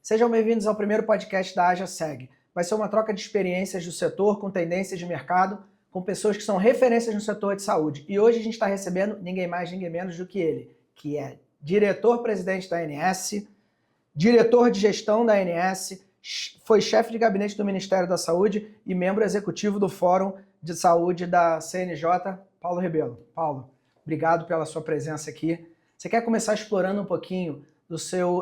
Sejam bem-vindos ao primeiro podcast da AjaSeg. Vai ser uma troca de experiências do setor com tendências de mercado, com pessoas que são referências no setor de saúde. E hoje a gente está recebendo ninguém mais, ninguém menos do que ele, que é diretor-presidente da ANS, diretor de gestão da ANS, foi chefe de gabinete do Ministério da Saúde e membro executivo do Fórum de Saúde da CNJ, Paulo Rebelo. Paulo, obrigado pela sua presença aqui. Você quer começar explorando um pouquinho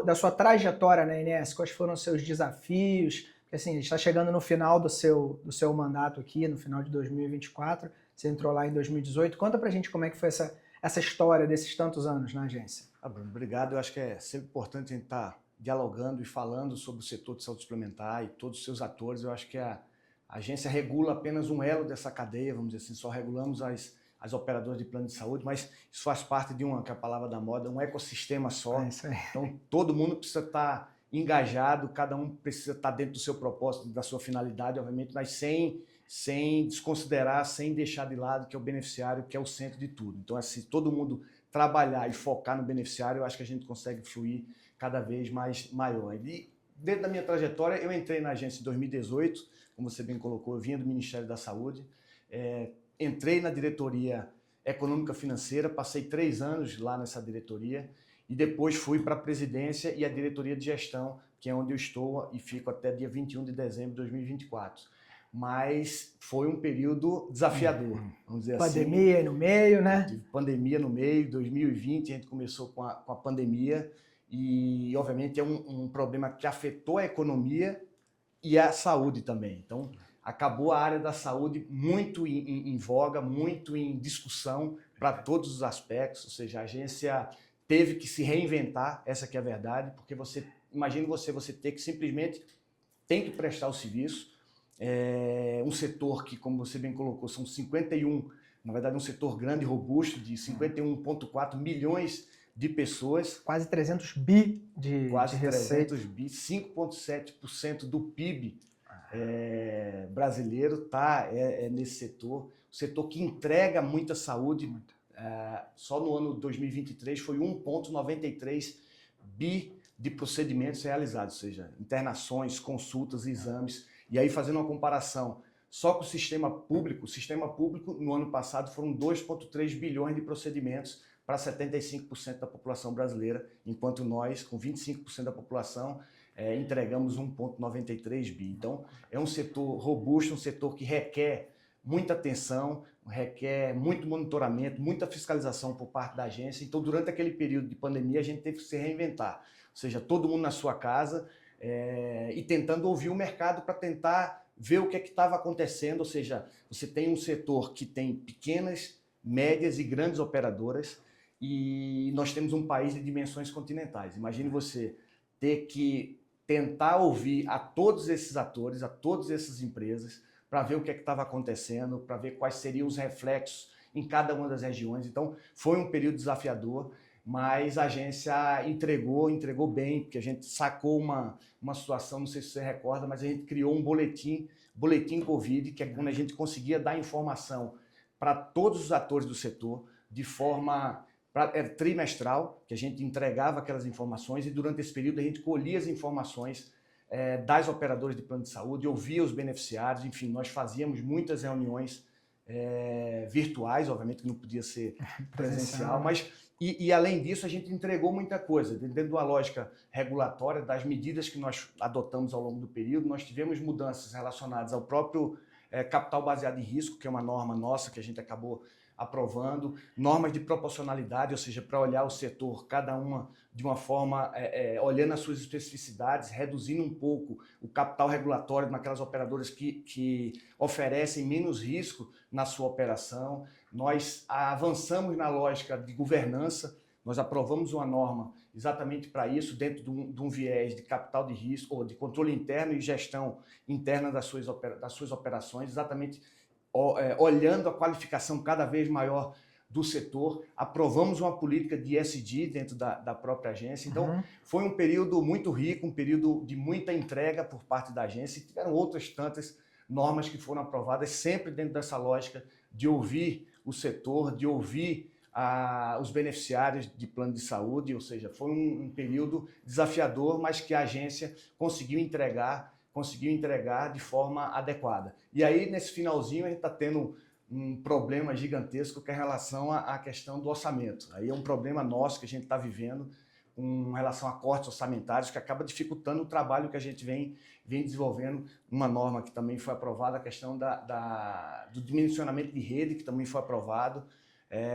da sua trajetória na ANS? Quais foram os seus desafios? Porque assim, a gente está chegando no final do seu mandato aqui, no final de 2024. Você entrou lá em 2018. Conta pra gente como é que foi essa história desses tantos anos na agência. Bruno, obrigado. Eu acho que é sempre importante a gente estar dialogando e falando sobre o setor de saúde suplementar e todos os seus atores. Eu acho que a agência regula apenas um elo dessa cadeia, vamos dizer assim, só regulamos as operadoras de plano de saúde, mas isso faz parte de que é a palavra da moda, um ecossistema só. É isso aí. Então, todo mundo precisa estar engajado, cada um precisa estar dentro do seu propósito, da sua finalidade, obviamente, mas sem desconsiderar, sem deixar de lado que é o beneficiário, que é o centro de tudo. Então, assim, todo mundo trabalhar e focar no beneficiário, eu acho que a gente consegue fluir cada vez mais maior. E dentro da minha trajetória, eu entrei na agência em 2018, como você bem colocou, eu vinha do Ministério da Saúde, entrei na diretoria econômica financeira, passei 3 anos lá nessa diretoria e depois fui para a presidência e a diretoria de gestão, que é onde eu estou e fico até dia 21 de dezembro de 2024. Mas foi um período desafiador, vamos dizer assim. Pandemia no meio, né? Tive pandemia no meio, 2020 a gente começou com a pandemia e obviamente é um problema que afetou a economia e a saúde também. Então, acabou a área da saúde muito em voga, muito em discussão para todos os aspectos, ou seja, a agência teve que se reinventar, essa que é a verdade, porque imagine você ter que simplesmente tem que prestar o serviço, um setor que, como você bem colocou, são 51, na verdade um setor grande e robusto, de 51,4 milhões de pessoas. Quase 300 bi de receita. 300 bi, 5,7% do PIB brasileiro está nesse setor. O setor que entrega muita saúde. Só no ano 2023 foi 1,93 bi de procedimentos realizados, ou seja, internações, consultas, exames. E aí, fazendo uma comparação só com o sistema público no ano passado foram 2,3 bilhões de procedimentos para 75% da população brasileira, enquanto nós, com 25% da população, entregamos 1,93 bi. Então, é um setor robusto, um setor que requer muita atenção, requer muito monitoramento, muita fiscalização por parte da agência. Então, durante aquele período de pandemia, a gente teve que se reinventar. Ou seja, todo mundo na sua casa e tentando ouvir o mercado para tentar ver o que é que estava acontecendo. Ou seja, você tem um setor que tem pequenas, médias e grandes operadoras e nós temos um país de dimensões continentais. Imagine você ter que tentar ouvir a todos esses atores, a todas essas empresas, para ver o que é que estava acontecendo, para ver quais seriam os reflexos em cada uma das regiões. Então, foi um período desafiador, mas a agência entregou bem, porque a gente sacou uma situação, não sei se você recorda, mas a gente criou um boletim Covid, que é quando a gente conseguia dar informação para todos os atores do setor, de forma trimestral, que a gente entregava aquelas informações e durante esse período a gente colhia as informações das operadoras de plano de saúde, ouvia os beneficiários, enfim, nós fazíamos muitas reuniões virtuais, obviamente que não podia ser presencial, mas e além disso a gente entregou muita coisa, dentro de uma lógica regulatória, das medidas que nós adotamos ao longo do período, nós tivemos mudanças relacionadas ao próprio capital baseado em risco, que é uma norma nossa que a gente acabou aprovando, normas de proporcionalidade, ou seja, para olhar o setor, cada uma de uma forma, olhando as suas especificidades, reduzindo um pouco o capital regulatório naquelas operadoras que oferecem menos risco na sua operação. Nós avançamos na lógica de governança, nós aprovamos uma norma exatamente para isso, dentro de um viés de capital de risco, ou de controle interno e gestão interna das suas operações, exatamente olhando a qualificação cada vez maior do setor, aprovamos uma política de ESG dentro da própria agência. Então, foi um período muito rico, um período de muita entrega por parte da agência e tiveram outras tantas normas que foram aprovadas, sempre dentro dessa lógica de ouvir o setor, de ouvir os beneficiários de plano de saúde, ou seja, foi um período desafiador, mas que a agência conseguiu entregar de forma adequada. E aí, nesse finalzinho, a gente está tendo um problema gigantesco que é em relação à questão do orçamento. Aí é um problema nosso que a gente está vivendo com relação a cortes orçamentários, que acaba dificultando o trabalho que a gente vem desenvolvendo. Uma norma que também foi aprovada, a questão do dimensionamento de rede, que também foi aprovado.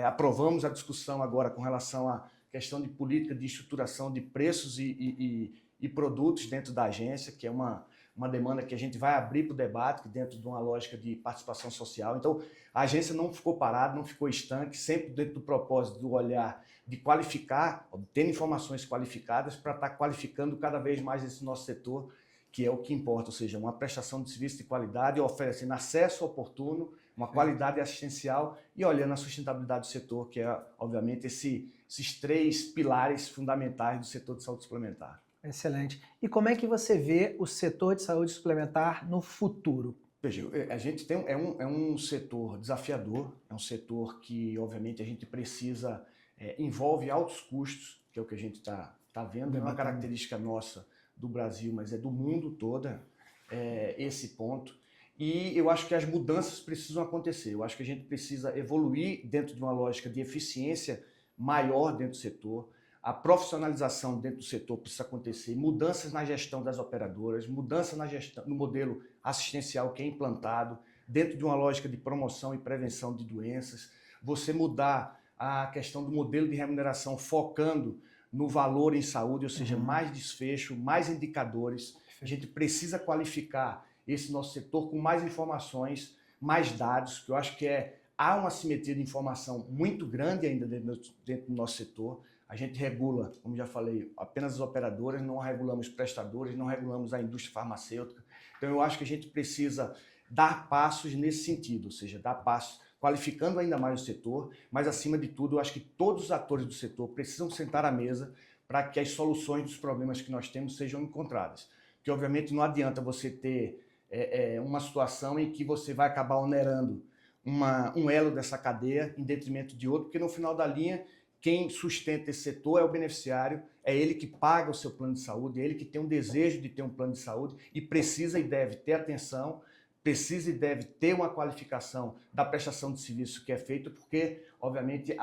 Aprovamos a discussão agora com relação à questão de política de estruturação de preços e produtos dentro da agência, que é uma demanda que a gente vai abrir para o debate, dentro de uma lógica de participação social. Então, a agência não ficou parada, não ficou estanque, sempre dentro do propósito do olhar de qualificar, obtendo informações qualificadas para estar qualificando cada vez mais esse nosso setor, que é o que importa, ou seja, uma prestação de serviço de qualidade, oferecendo acesso oportuno, uma qualidade assistencial e olhando a sustentabilidade do setor, que é, obviamente, esses 3 pilares fundamentais do setor de saúde suplementar. Excelente. E como é que você vê o setor de saúde suplementar no futuro? Veja, a gente tem um setor desafiador, é um setor que, obviamente, a gente precisa, envolve altos custos, que é o que a gente está vendo, é uma característica nossa do Brasil, mas é do mundo todo, esse ponto. E eu acho que as mudanças precisam acontecer, eu acho que a gente precisa evoluir dentro de uma lógica de eficiência maior dentro do setor. A profissionalização dentro do setor precisa acontecer, mudanças na gestão das operadoras, mudança na gestão, no modelo assistencial que é implantado, dentro de uma lógica de promoção e prevenção de doenças, você mudar a questão do modelo de remuneração focando no valor em saúde, ou seja, mais desfecho, mais indicadores. A gente precisa qualificar esse nosso setor com mais informações, mais dados, que eu acho que há uma assimetria de informação muito grande ainda dentro do nosso setor. A gente regula, como já falei, apenas as operadoras, não regulamos prestadores, não regulamos a indústria farmacêutica. Então eu acho que a gente precisa dar passos nesse sentido, ou seja, dar passos qualificando ainda mais o setor, mas acima de tudo eu acho que todos os atores do setor precisam sentar à mesa para que as soluções dos problemas que nós temos sejam encontradas. Porque obviamente não adianta você ter uma situação em que você vai acabar onerando um elo dessa cadeia em detrimento de outro, porque no final da linha quem sustenta esse setor é o beneficiário, é ele que paga o seu plano de saúde, é ele que tem um desejo de ter um plano de saúde e precisa e deve ter atenção, precisa e deve ter uma qualificação da prestação de serviço que é feito, porque, obviamente,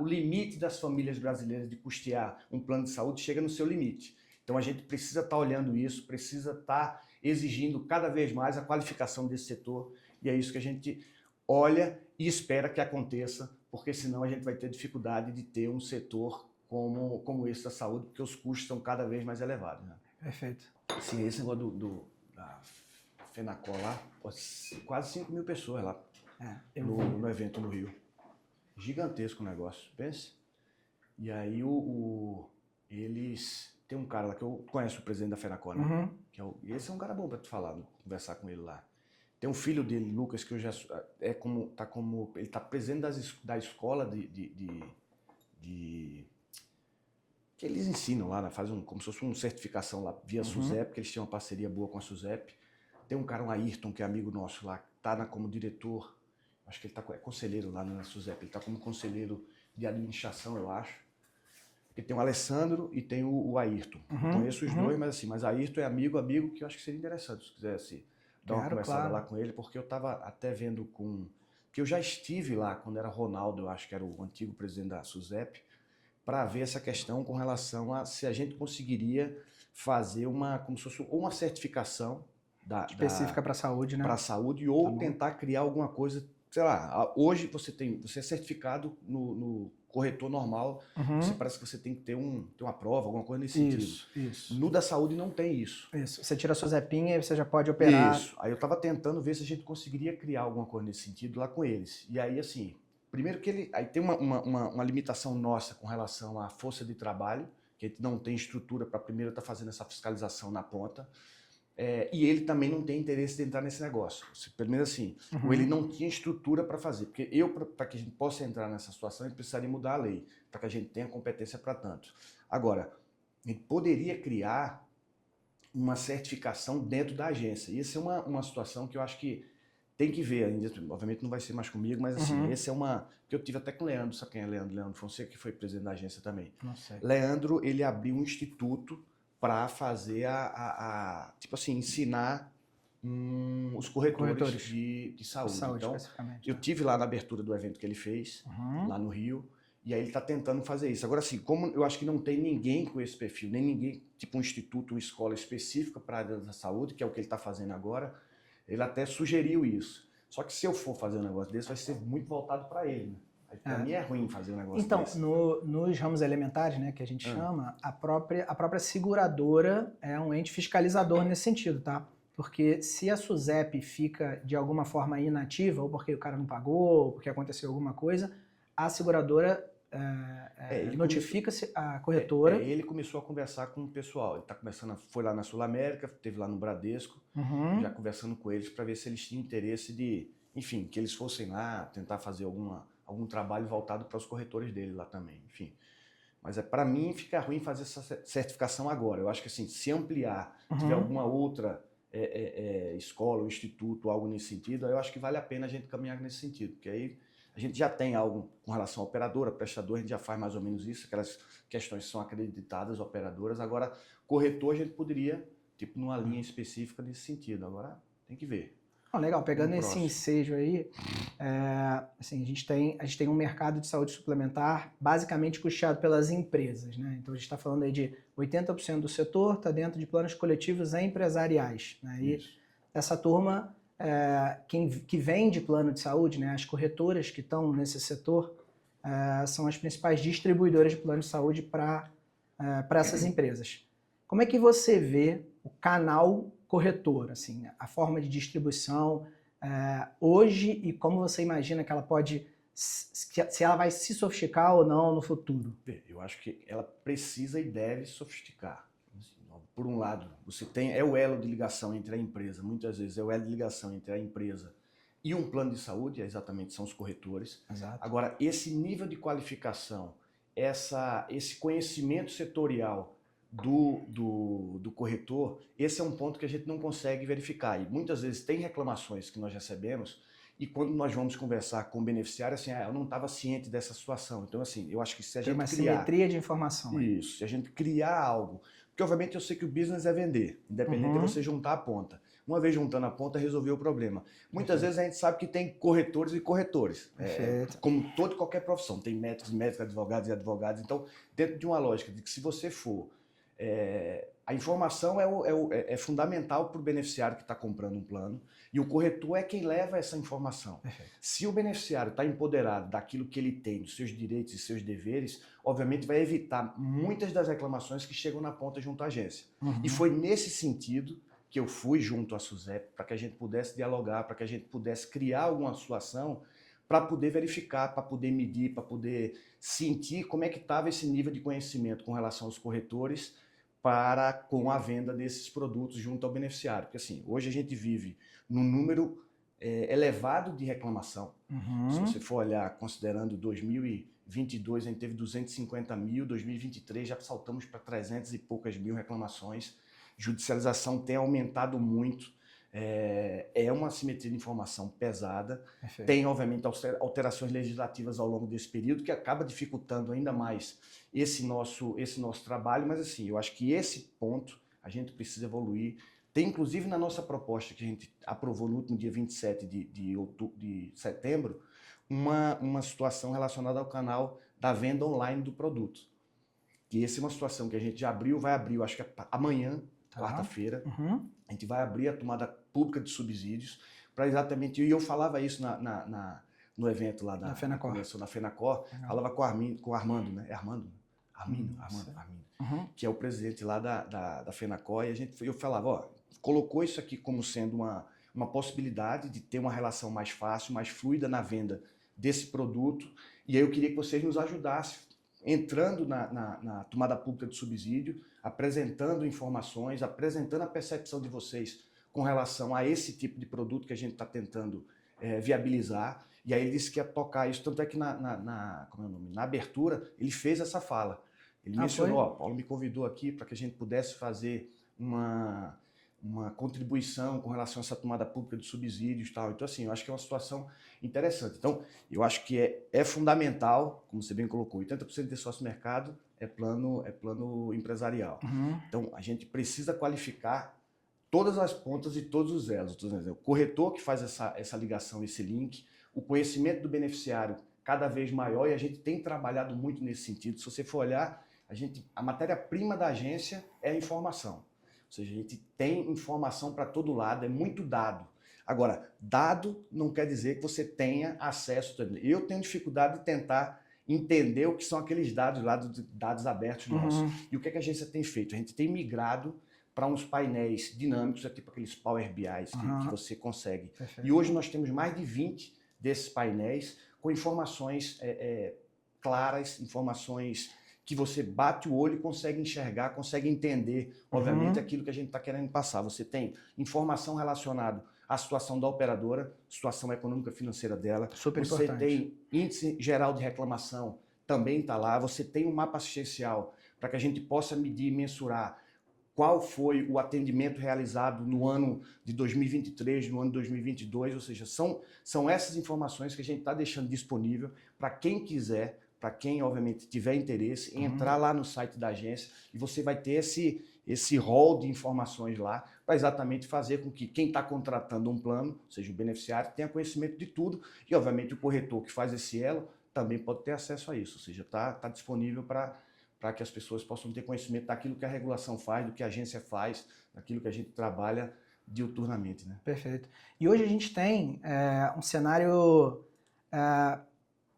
o limite das famílias brasileiras de custear um plano de saúde chega no seu limite. Então a gente precisa estar olhando isso, precisa estar exigindo cada vez mais a qualificação desse setor, e é isso que a gente olha e espera que aconteça, porque senão a gente vai ter dificuldade de ter um setor como esse da saúde, porque os custos estão cada vez mais elevados. Né? Perfeito. Sim, esse negócio da FENACOL lá, quase 5 mil pessoas lá no evento no Rio. Gigantesco o negócio, pense. E aí eles... Tem um cara lá que eu conheço, o presidente da FENACOL, né? Esse é um cara bom para tu falar, conversar com ele lá. Tem um filho dele, Lucas, que eu já ele está presidente da escola que eles ensinam lá, né? Fazem como se fosse uma certificação lá via SUSEP, que eles têm uma parceria boa com a SUSEP. Tem um cara, um Ayrton, que é amigo nosso lá, que está como diretor, acho que ele é conselheiro lá na SUSEP, ele está como conselheiro de administração, eu acho. Porque tem o Alessandro e tem o Ayrton. Eu conheço os dois, mas Ayrton é amigo que eu acho que seria interessante, se quisesse dar uma conversada lá com ele, porque eu estava até vendo que eu já estive lá quando era Ronaldo, eu acho que era o antigo presidente da SUSEP, para ver essa questão com relação a se a gente conseguiria fazer como se fosse uma certificação específica para a saúde, né? Para a saúde, ou tentar criar alguma coisa, sei lá, hoje você é certificado no corretor normal, você parece que você tem que ter uma prova, alguma coisa nesse sentido. Isso. No da saúde não tem isso. Isso. Você tira a sua zepinha e você já pode operar. Isso. Aí eu estava tentando ver se a gente conseguiria criar alguma coisa nesse sentido lá com eles. E aí, assim, primeiro que aí tem uma limitação nossa com relação à força de trabalho, que a gente não tem estrutura para primeiro estar fazendo essa fiscalização na ponta. E ele também não tem interesse de entrar nesse negócio. Pelo menos assim, ou ele não tinha estrutura para fazer. Porque para que a gente possa entrar nessa situação, a gente precisaria mudar a lei, para que a gente tenha competência para tanto. Agora, a gente poderia criar uma certificação dentro da agência. E essa é uma situação que eu acho que Tem que ver ainda, obviamente não vai ser mais comigo, mas assim, Uhum. esse é uma... que eu tive até com o Leandro, sabe quem é Leandro? Leandro Fonseca, que foi presidente da agência também. Não sei. Leandro, ele abriu um instituto para fazer tipo assim, ensinar os corretores de saúde. Então, especificamente. eu tive lá na abertura do evento que ele fez, lá no Rio, e aí ele está tentando fazer isso. Agora, assim, como eu acho que não tem ninguém com esse perfil, nem ninguém, tipo um instituto, uma escola específica para a área da saúde, que é o que ele está fazendo agora, ele até sugeriu isso. Só que se eu for fazer um negócio desse, vai ser muito voltado para ele, né? Para mim é ruim fazer um negócio desse. Então, nos ramos elementares, né, que a gente chama, a própria seguradora é um ente fiscalizador nesse sentido, tá? Porque se a SUSEP fica de alguma forma inativa, ou porque o cara não pagou, ou porque aconteceu alguma coisa, a seguradora notifica-se a corretora. Ele começou a conversar com o pessoal. Ele tá foi lá na Sul América, esteve lá no Bradesco, já conversando com eles para ver se eles tinham interesse de, enfim, que eles fossem lá tentar fazer algum trabalho voltado para os corretores dele lá também, enfim. Mas para mim fica ruim fazer essa certificação agora. Eu acho que assim, se ampliar, tiver alguma outra escola ou instituto, algo nesse sentido, eu acho que vale a pena a gente caminhar nesse sentido, porque aí a gente já tem algo com relação à operadora, prestador, a gente já faz mais ou menos isso, aquelas questões que são acreditadas, operadoras. Agora, corretor a gente poderia, tipo, numa linha específica nesse sentido. Agora, tem que ver. Legal, pegando esse ensejo aí, assim, a gente tem um mercado de saúde suplementar basicamente custeado pelas empresas, né? Então a gente está falando aí de 80% do setor está dentro de planos coletivos empresariais, né? E essa turma, que vende plano de saúde, né? As corretoras que estão nesse setor são as principais distribuidoras de plano de saúde para essas empresas. Como é que você vê o canal corretor, assim, a forma de distribuição hoje e como você imagina que ela pode, se ela vai se sofisticar ou não no futuro? Eu acho que ela precisa e deve sofisticar. Por um lado, você tem o elo de ligação entre a empresa, muitas vezes é o elo de ligação entre a empresa e um plano de saúde, exatamente, são os corretores. Exato. Agora, esse nível de qualificação, esse conhecimento setorial do corretor, esse é um ponto que a gente não consegue verificar. E muitas vezes tem reclamações que nós recebemos e quando nós vamos conversar com o beneficiário, assim, eu não estava ciente dessa situação. Então, assim, eu acho que se a gente criar... Tem uma simetria de informação. Isso, se a gente criar algo... Porque, obviamente, eu sei que o business é vender, independente de você juntar a ponta. Uma vez juntando a ponta, resolveu o problema. Muitas vezes a gente sabe que tem corretores e corretores. Como qualquer profissão. Tem médicos, advogados e advogados. Então, dentro de uma lógica de que se você for... a informação é fundamental para o beneficiário que está comprando um plano e o corretor é quem leva essa informação. Perfeito. Se o beneficiário está empoderado daquilo que ele tem, dos seus direitos e seus deveres, obviamente vai evitar muitas das reclamações que chegam na ponta junto à agência. E foi nesse sentido que eu fui junto à SUSEP para que a gente pudesse dialogar, para que a gente pudesse criar alguma situação para poder verificar, para poder medir, para poder sentir como é que estava esse nível de conhecimento com relação aos corretores com a venda desses produtos junto ao beneficiário. Porque assim, hoje a gente vive num número elevado de reclamação. Se você for olhar, considerando 2022, a gente teve 250 mil, 2023 já saltamos para 300 e poucas mil reclamações. Judicialização tem aumentado muito. É uma assimetria de informação pesada. Perfeito. Tem, obviamente, alterações legislativas ao longo desse período que acaba dificultando ainda mais esse nosso trabalho, mas assim, eu acho que esse ponto a gente precisa evoluir. Tem, inclusive, na nossa proposta que a gente aprovou no último dia 27 de setembro, uma situação relacionada ao canal da venda online do produto. Que essa é uma situação que a gente já abriu, vai abrir, eu acho que amanhã, quarta-feira, a gente vai abrir a tomada pública de subsídios para exatamente... E eu falava isso no evento lá da FENACOR. Na FENACOR, falava com o Armando, né? É Armando? Armindo, que é o presidente lá da FENACOR, e eu falava, colocou isso aqui como sendo uma possibilidade de ter uma relação mais fácil, mais fluida na venda desse produto, e aí eu queria que vocês nos ajudassem, entrando na tomada pública de subsídio, apresentando informações, apresentando a percepção de vocês com relação a esse tipo de produto que a gente está tentando viabilizar. E aí ele disse que ia tocar isso, tanto é que na abertura ele fez essa fala. Ele mencionou, Paulo me convidou aqui para que a gente pudesse fazer uma contribuição com relação a essa tomada pública de subsídios e tal. Então, assim, eu acho que é uma situação interessante. Então, eu acho que é fundamental, como você bem colocou, 80% de sócio-mercado é plano empresarial. Então, a gente precisa qualificar todas as pontas e todos os elos. O corretor que faz essa ligação, esse link, o conhecimento do beneficiário cada vez maior, e a gente tem trabalhado muito nesse sentido. Se você for olhar, a matéria-prima da agência é a informação. Ou seja, a gente tem informação para todo lado, é muito dado. Agora, dado não quer dizer que você tenha acesso. Eu tenho dificuldade de tentar entender o que são aqueles dados lá, dados abertos nossos. E o que a agência tem feito? A gente tem migrado para uns painéis dinâmicos, tipo aqueles Power BIs que você consegue. Perfeito. E hoje nós temos mais de 20 desses painéis com informações claras, informações que você bate o olho e consegue enxergar, consegue entender, obviamente, aquilo que a gente está querendo passar. Você tem informação relacionada à situação da operadora, situação econômica financeira dela. Super você importante. tem índice geral de reclamação, também está lá. Você tem um mapa assistencial para que a gente possa medir e mensurar qual foi o atendimento realizado no ano de 2023, no ano de 2022, ou seja, são essas informações que a gente está deixando disponível para quem quiser, para quem, obviamente, tiver interesse, entrar lá no site da agência e você vai ter esse rol de informações lá para exatamente fazer com que quem está contratando um plano, ou seja, o beneficiário, tenha conhecimento de tudo e, obviamente, o corretor que faz esse elo também pode ter acesso a isso, ou seja, está disponível para que as pessoas possam ter conhecimento daquilo que a regulação faz, do que a agência faz, daquilo que a gente trabalha diuturnamente. Né? Perfeito. E hoje a gente tem um cenário,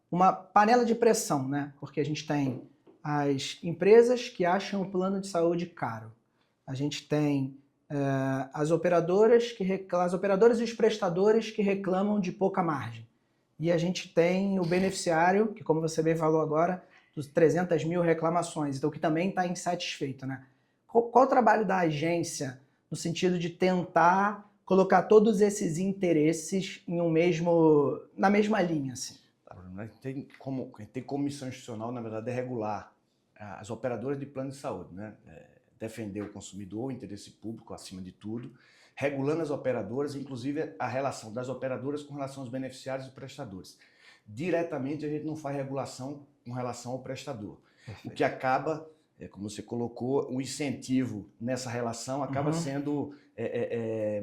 uma panela de pressão, né? Porque a gente tem as empresas que acham o plano de saúde caro. A gente tem as operadoras e os prestadores que reclamam de pouca margem. E a gente tem o beneficiário, que como você bem falou agora, dos 300 mil reclamações, então que também está insatisfeito, né? Qual o trabalho da agência no sentido de tentar colocar todos esses interesses na mesma linha, assim? Tem como missão institucional, na verdade, é regular as operadoras de plano de saúde, né? Defender o consumidor, o interesse público acima de tudo, regulando as operadoras, inclusive a relação das operadoras com relação aos beneficiários e prestadores. Diretamente a gente não faz regulação com relação ao prestador. Perfeito. O que acaba, como você colocou, o incentivo nessa relação acaba sendo,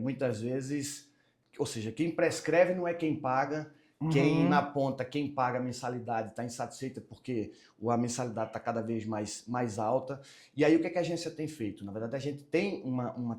muitas vezes, ou seja, quem prescreve não é quem paga, quem na ponta, quem paga a mensalidade está insatisfeita porque a mensalidade está cada vez mais alta. E aí o que a agência tem feito? Na verdade, a gente tem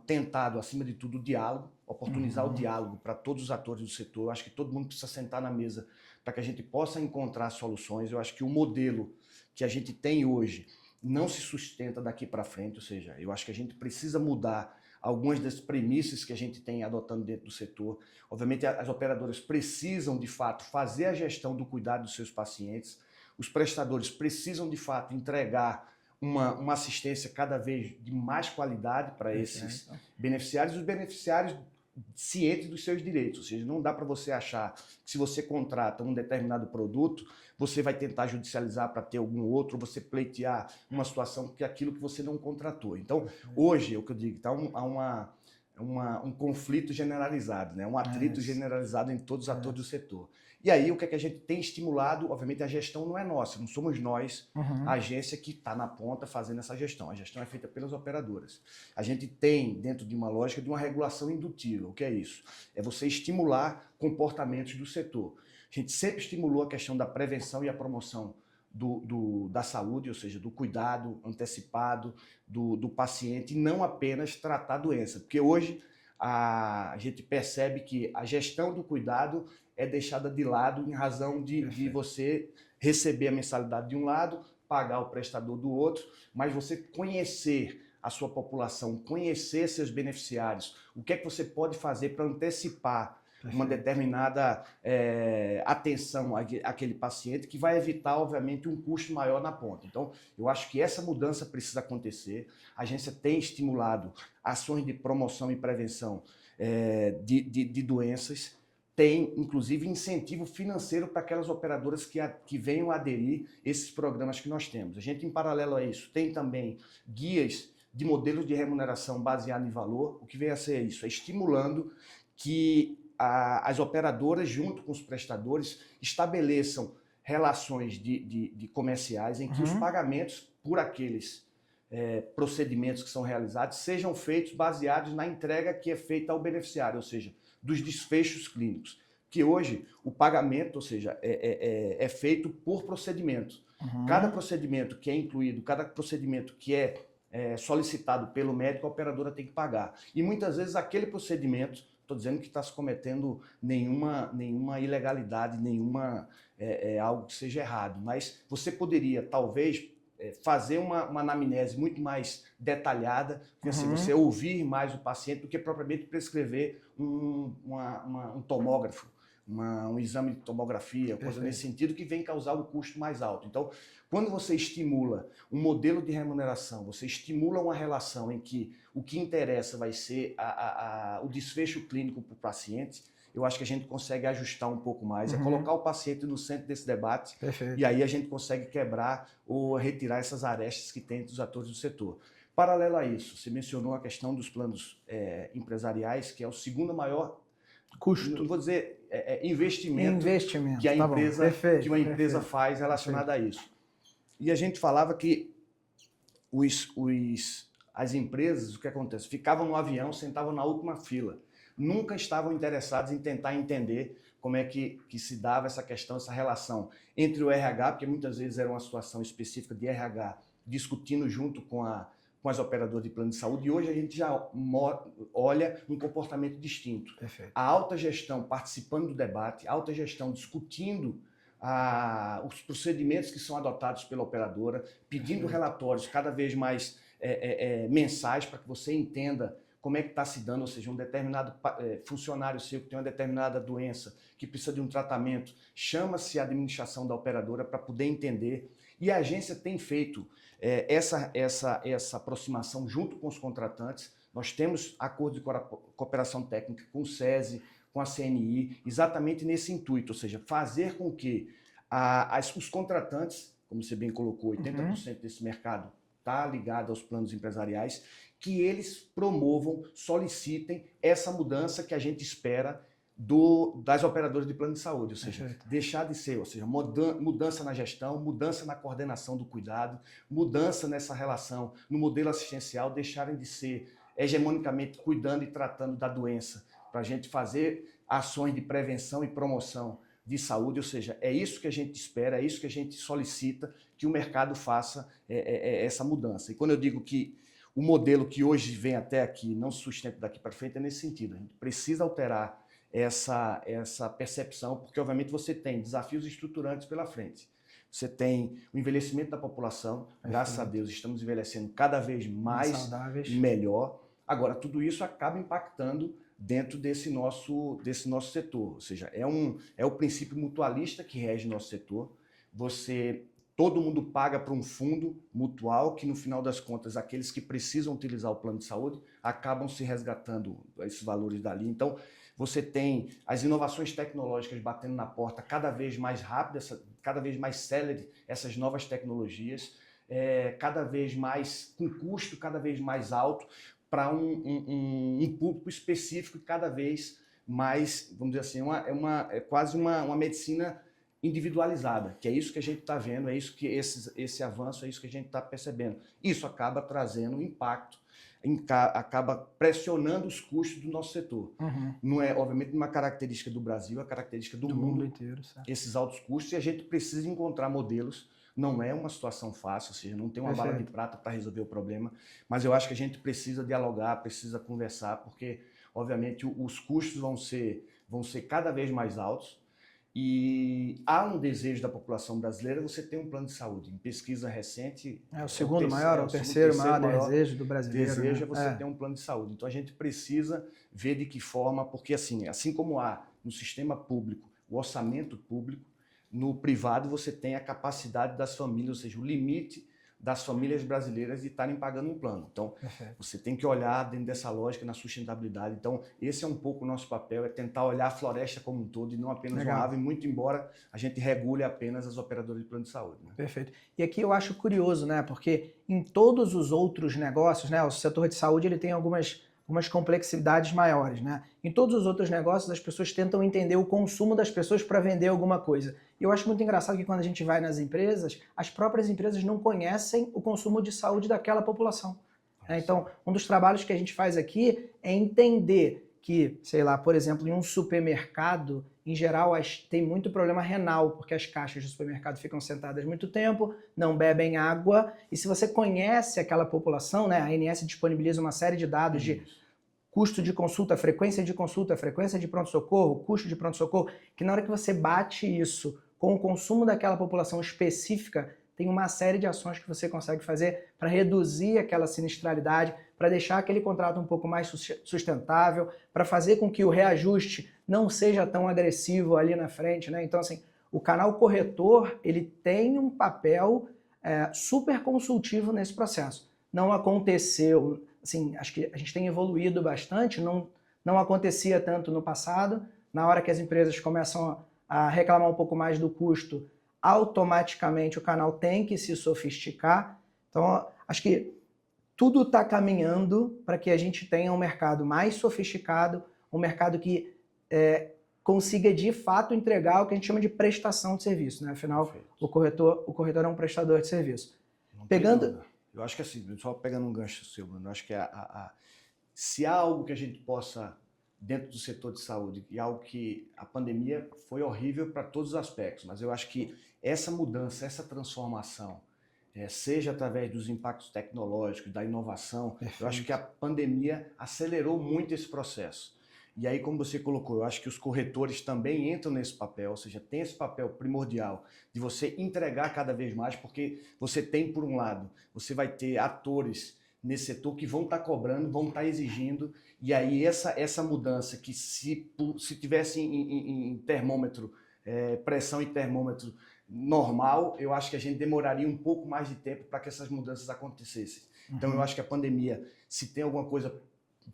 tentado, acima de tudo, o diálogo, oportunizar o diálogo para todos os atores do setor. Eu acho que todo mundo precisa sentar na mesa para que a gente possa encontrar soluções. Eu acho que o modelo que a gente tem hoje não se sustenta daqui para frente, ou seja, eu acho que a gente precisa mudar algumas das premissas que a gente tem adotando dentro do setor. Obviamente, as operadoras precisam, de fato, fazer a gestão do cuidado dos seus pacientes. Os prestadores precisam, de fato, entregar uma assistência cada vez de mais qualidade para esses beneficiários. Os beneficiários cientes dos seus direitos, ou seja, não dá para você achar que se você contrata um determinado produto, você vai tentar judicializar para ter algum outro, você pleitear uma situação que é aquilo que você não contratou. Então, hoje, é o que eu digo, está um conflito generalizado, né? Um atrito generalizado em todos os atores do setor. E aí, o que a gente tem estimulado, obviamente a gestão não é nossa, não somos nós, a agência que está na ponta fazendo essa gestão. A gestão é feita pelas operadoras. A gente tem, dentro de uma lógica, de uma regulação indutiva. O que é isso? É você estimular comportamentos do setor. A gente sempre estimulou a questão da prevenção e a promoção da saúde, ou seja, do cuidado antecipado do paciente, e não apenas tratar a doença. Porque hoje a gente percebe que a gestão do cuidado é deixada de lado em razão de você receber a mensalidade de um lado, pagar o prestador do outro, mas você conhecer a sua população, conhecer seus beneficiários, o que é que você pode fazer para antecipar uma determinada atenção àquele paciente, que vai evitar, obviamente, um custo maior na ponta. Então, eu acho que essa mudança precisa acontecer. A agência tem estimulado ações de promoção e prevenção de doenças, tem, inclusive, incentivo financeiro para aquelas operadoras que venham aderir esses programas que nós temos. A gente, em paralelo a isso, tem também guias de modelos de remuneração baseado em valor. O que vem a ser isso? É estimulando que as operadoras, junto com os prestadores, estabeleçam relações de comerciais em que os pagamentos por aqueles procedimentos que são realizados sejam feitos baseados na entrega que é feita ao beneficiário, ou seja, dos desfechos clínicos. Que hoje o pagamento, ou seja, é feito por procedimento. Cada procedimento que é incluído, cada procedimento que é solicitado pelo médico, a operadora tem que pagar. E muitas vezes aquele procedimento, estou dizendo que está se cometendo nenhuma ilegalidade, algo que seja errado, mas você poderia, talvez, fazer uma anamnese muito mais detalhada, assim, você ouvir mais o paciente do que propriamente prescrever um tomógrafo, um exame de tomografia, coisa nesse sentido, que vem causar um custo mais alto. Então, quando você estimula um modelo de remuneração, você estimula uma relação em que o que interessa vai ser o desfecho clínico para o paciente, eu acho que a gente consegue ajustar um pouco mais, é colocar o paciente no centro desse debate. Perfeito. E aí a gente consegue quebrar ou retirar essas arestas que tem dos atores do setor. Paralelo a isso, você mencionou a questão dos planos empresariais, que é o segundo maior custo, não vou dizer investimento que a empresa, que uma empresa faz relacionado a isso. E a gente falava que as empresas, o que acontece? Ficavam no avião, sentavam na última fila. Nunca estavam interessados em tentar entender como é que se dava essa questão, essa relação entre o RH, porque muitas vezes era uma situação específica de RH, discutindo junto com as operadoras de plano de saúde, e hoje a gente já olha um comportamento distinto. Perfeito. A alta gestão participando do debate, a alta gestão discutindo os procedimentos que são adotados pela operadora, pedindo relatórios cada vez mais mensais para que você entenda como é que está se dando, ou seja, um determinado funcionário seu que tem uma determinada doença, que precisa de um tratamento, chama-se a administração da operadora para poder entender. E a agência tem feito essa aproximação junto com os contratantes. Nós temos acordo de cooperação técnica com o SESI, com a CNI, exatamente nesse intuito, ou seja, fazer com que os contratantes, como você bem colocou, 80% desse mercado está ligado aos planos empresariais, que eles promovam, solicitem essa mudança que a gente espera das operadoras de plano de saúde, ou seja, deixar de ser, ou seja, mudança na gestão, mudança na coordenação do cuidado, mudança nessa relação, no modelo assistencial, deixarem de ser hegemonicamente cuidando e tratando da doença, para a gente fazer ações de prevenção e promoção de saúde, ou seja, é isso que a gente espera, é isso que a gente solicita que o mercado faça essa mudança. E quando eu digo que o modelo que hoje vem até aqui não se sustenta daqui para frente, é nesse sentido. A gente precisa alterar essa percepção, porque obviamente você tem desafios estruturantes pela frente. Você tem o envelhecimento da população, graças a Deus estamos envelhecendo cada vez mais saudáveis, melhor. Agora, tudo isso acaba impactando dentro desse nosso setor, ou seja, é o princípio mutualista que rege nosso setor. Todo mundo paga para um fundo mutual que, no final das contas, aqueles que precisam utilizar o plano de saúde acabam se resgatando esses valores dali. Então, você tem as inovações tecnológicas batendo na porta cada vez mais rápido, cada vez mais célere, essas novas tecnologias, cada vez mais com custo cada vez mais alto para um público específico e cada vez mais, vamos dizer assim, é quase uma medicina individualizada, que é isso que a gente está vendo, é isso que esse avanço, é isso que a gente está percebendo. Isso acaba trazendo um impacto, acaba pressionando os custos do nosso setor. Não é, obviamente, uma característica do Brasil, é uma característica do mundo inteiro, certo? Esses altos custos, e a gente precisa encontrar modelos. Não é uma situação fácil, ou seja, não tem uma bala de prata para resolver o problema, mas eu acho que a gente precisa dialogar, precisa conversar, porque, obviamente, os custos vão ser cada vez mais altos. E há um desejo da população brasileira você ter um plano de saúde. Em pesquisa recente... É o segundo maior, o terceiro maior desejo do brasileiro. Desejo é você ter um plano de saúde. Então a gente precisa ver de que forma, porque assim como há no sistema público o orçamento público, no privado você tem a capacidade das famílias, ou seja, o limite das famílias brasileiras de estarem pagando um plano. Então, você tem que olhar dentro dessa lógica na sustentabilidade. Então, esse é um pouco o nosso papel, é tentar olhar a floresta como um todo e não apenas uma ave, muito embora a gente regule apenas as operadoras de plano de saúde. Né? Perfeito. E aqui eu acho curioso, né? Porque em todos os outros negócios, né? O setor de saúde ele tem algumas complexidades maiores, né? Em todos os outros negócios, as pessoas tentam entender o consumo das pessoas para vender alguma coisa. E eu acho muito engraçado que quando a gente vai nas empresas, as próprias empresas não conhecem o consumo de saúde daquela população. Né? Então, um dos trabalhos que a gente faz aqui é entender que, sei lá, por exemplo, em um supermercado, em geral, tem muito problema renal, porque as caixas do supermercado ficam sentadas muito tempo, não bebem água, e se você conhece aquela população, né, a ANS disponibiliza uma série de dados de custo de consulta, frequência de pronto-socorro, custo de pronto-socorro, que na hora que você bate isso com o consumo daquela população específica, tem uma série de ações que você consegue fazer para reduzir aquela sinistralidade, para deixar aquele contrato um pouco mais sustentável, para fazer com que o reajuste não seja tão agressivo ali na frente, né? Então, assim, o canal corretor, ele tem um papel super consultivo nesse processo. Não aconteceu, assim, acho que a gente tem evoluído bastante, não acontecia tanto no passado, na hora que as empresas começam a reclamar um pouco mais do custo, automaticamente o canal tem que se sofisticar. Então, acho que tudo está caminhando para que a gente tenha um mercado mais sofisticado, um mercado que consiga de fato entregar o que a gente chama de prestação de serviço, né? Afinal, o corretor é um prestador de serviço. Eu acho que assim, só pegando um gancho seu, Bruno, eu acho que se há algo que a gente possa, dentro do setor de saúde, e algo que a pandemia foi horrível para todos os aspectos, mas eu acho que essa mudança, essa transformação, seja através dos impactos tecnológicos, da inovação, eu acho que a pandemia acelerou muito esse processo. E aí, como você colocou, eu acho que os corretores também entram nesse papel, ou seja, tem esse papel primordial de você entregar cada vez mais, porque você tem, por um lado, você vai ter atores nesse setor que vão estar cobrando, vão estar exigindo, e aí essa mudança que se tivesse em termômetro, pressão e termômetro normal, eu acho que a gente demoraria um pouco mais de tempo para que essas mudanças acontecessem. Então, eu acho que a pandemia, se tem alguma coisa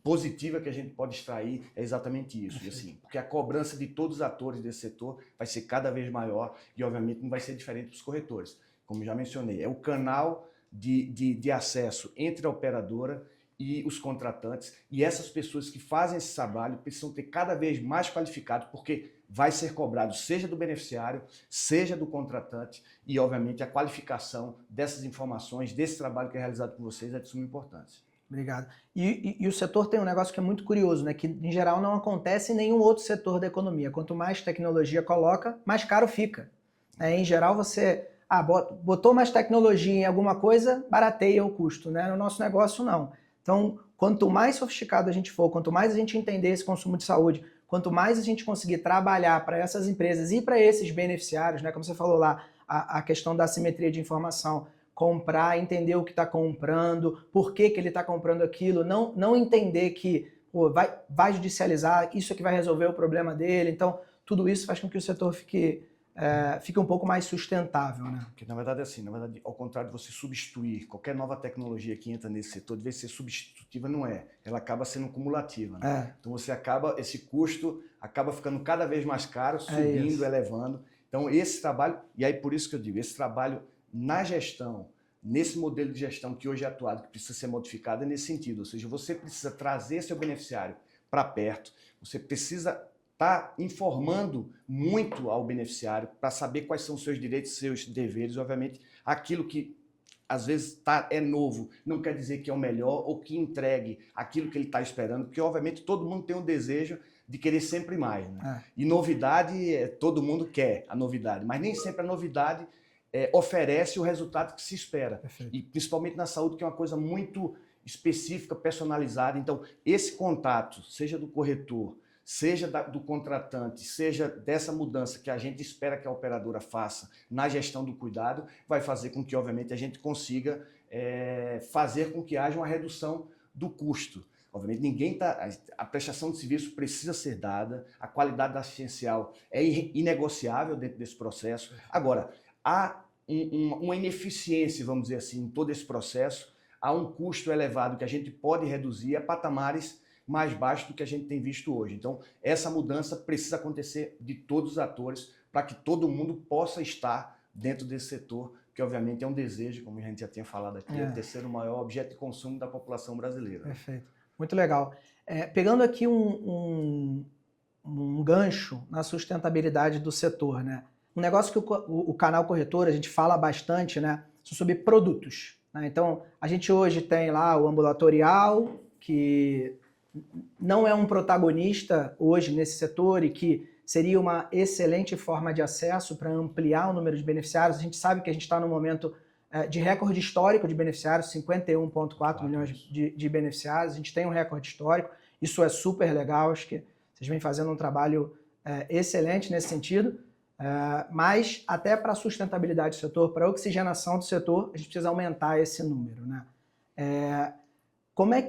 positiva que a gente pode extrair, é exatamente isso. E assim, porque a cobrança de todos os atores desse setor vai ser cada vez maior e, obviamente, não vai ser diferente dos corretores. Como já mencionei, é o canal de acesso entre a operadora e os contratantes, e essas pessoas que fazem esse trabalho precisam ter cada vez mais qualificados, porque vai ser cobrado seja do beneficiário, seja do contratante, e obviamente a qualificação dessas informações, desse trabalho que é realizado por vocês é de suma importância. Obrigado. E o setor tem um negócio que é muito curioso, né? Que em geral não acontece em nenhum outro setor da economia. Quanto mais tecnologia coloca, mais caro fica. Em geral você botou mais tecnologia em alguma coisa, barateia o custo, né? No nosso negócio não. Então, quanto mais sofisticado a gente for, quanto mais a gente entender esse consumo de saúde, quanto mais a gente conseguir trabalhar para essas empresas e para esses beneficiários, né? Como você falou lá, a questão da assimetria de informação, comprar, entender o que está comprando, por que ele está comprando aquilo, não entender que vai judicializar, isso é que vai resolver o problema dele. Então, tudo isso faz com que o setor fique um pouco mais sustentável, né? Porque, na verdade, é assim, ao contrário de você substituir qualquer nova tecnologia que entra nesse setor, de vez ser substitutiva, não é. Ela acaba sendo cumulativa, né? Então, esse custo acaba ficando cada vez mais caro, subindo, elevando. Então, esse trabalho, e aí por isso que eu digo, esse trabalho na gestão, nesse modelo de gestão que hoje é atuado, que precisa ser modificado, é nesse sentido. Ou seja, você precisa trazer seu beneficiário para perto, você precisa estar informando muito ao beneficiário para saber quais são os seus direitos, seus deveres. Obviamente, aquilo que às vezes é novo, não quer dizer que é o melhor ou que entregue aquilo que ele está esperando, porque obviamente todo mundo tem um desejo de querer sempre mais, né? E novidade, todo mundo quer a novidade, mas nem sempre a novidade oferece o resultado que se espera. Perfeito. E principalmente na saúde, que é uma coisa muito específica, personalizada. Então, esse contato, seja do corretor, seja do contratante, seja dessa mudança que a gente espera que a operadora faça na gestão do cuidado, vai fazer com que, obviamente, a gente consiga fazer com que haja uma redução do custo. Obviamente, a prestação de serviço precisa ser dada, a qualidade assistencial é inegociável dentro desse processo. Agora, uma ineficiência, vamos dizer assim, em todo esse processo, há um custo elevado que a gente pode reduzir a patamares mais baixos do que a gente tem visto hoje. Então, essa mudança precisa acontecer de todos os atores para que todo mundo possa estar dentro desse setor, que obviamente é um desejo, como a gente já tinha falado aqui, é o terceiro maior objeto de consumo da população brasileira. Perfeito. Muito legal. Pegando aqui um gancho na sustentabilidade do setor, né? Um negócio que o canal Corretora, a gente fala bastante, né? Sobre produtos. Né? Então, a gente hoje tem lá o ambulatorial, que não é um protagonista hoje nesse setor e que seria uma excelente forma de acesso para ampliar o número de beneficiários. A gente sabe que a gente está num momento de recorde histórico de beneficiários, 51,4 milhões de beneficiários. A gente tem um recorde histórico, isso é super legal, acho que vocês vêm fazendo um trabalho excelente nesse sentido, mas até para a sustentabilidade do setor, para a oxigenação do setor, a gente precisa aumentar esse número, né? Como é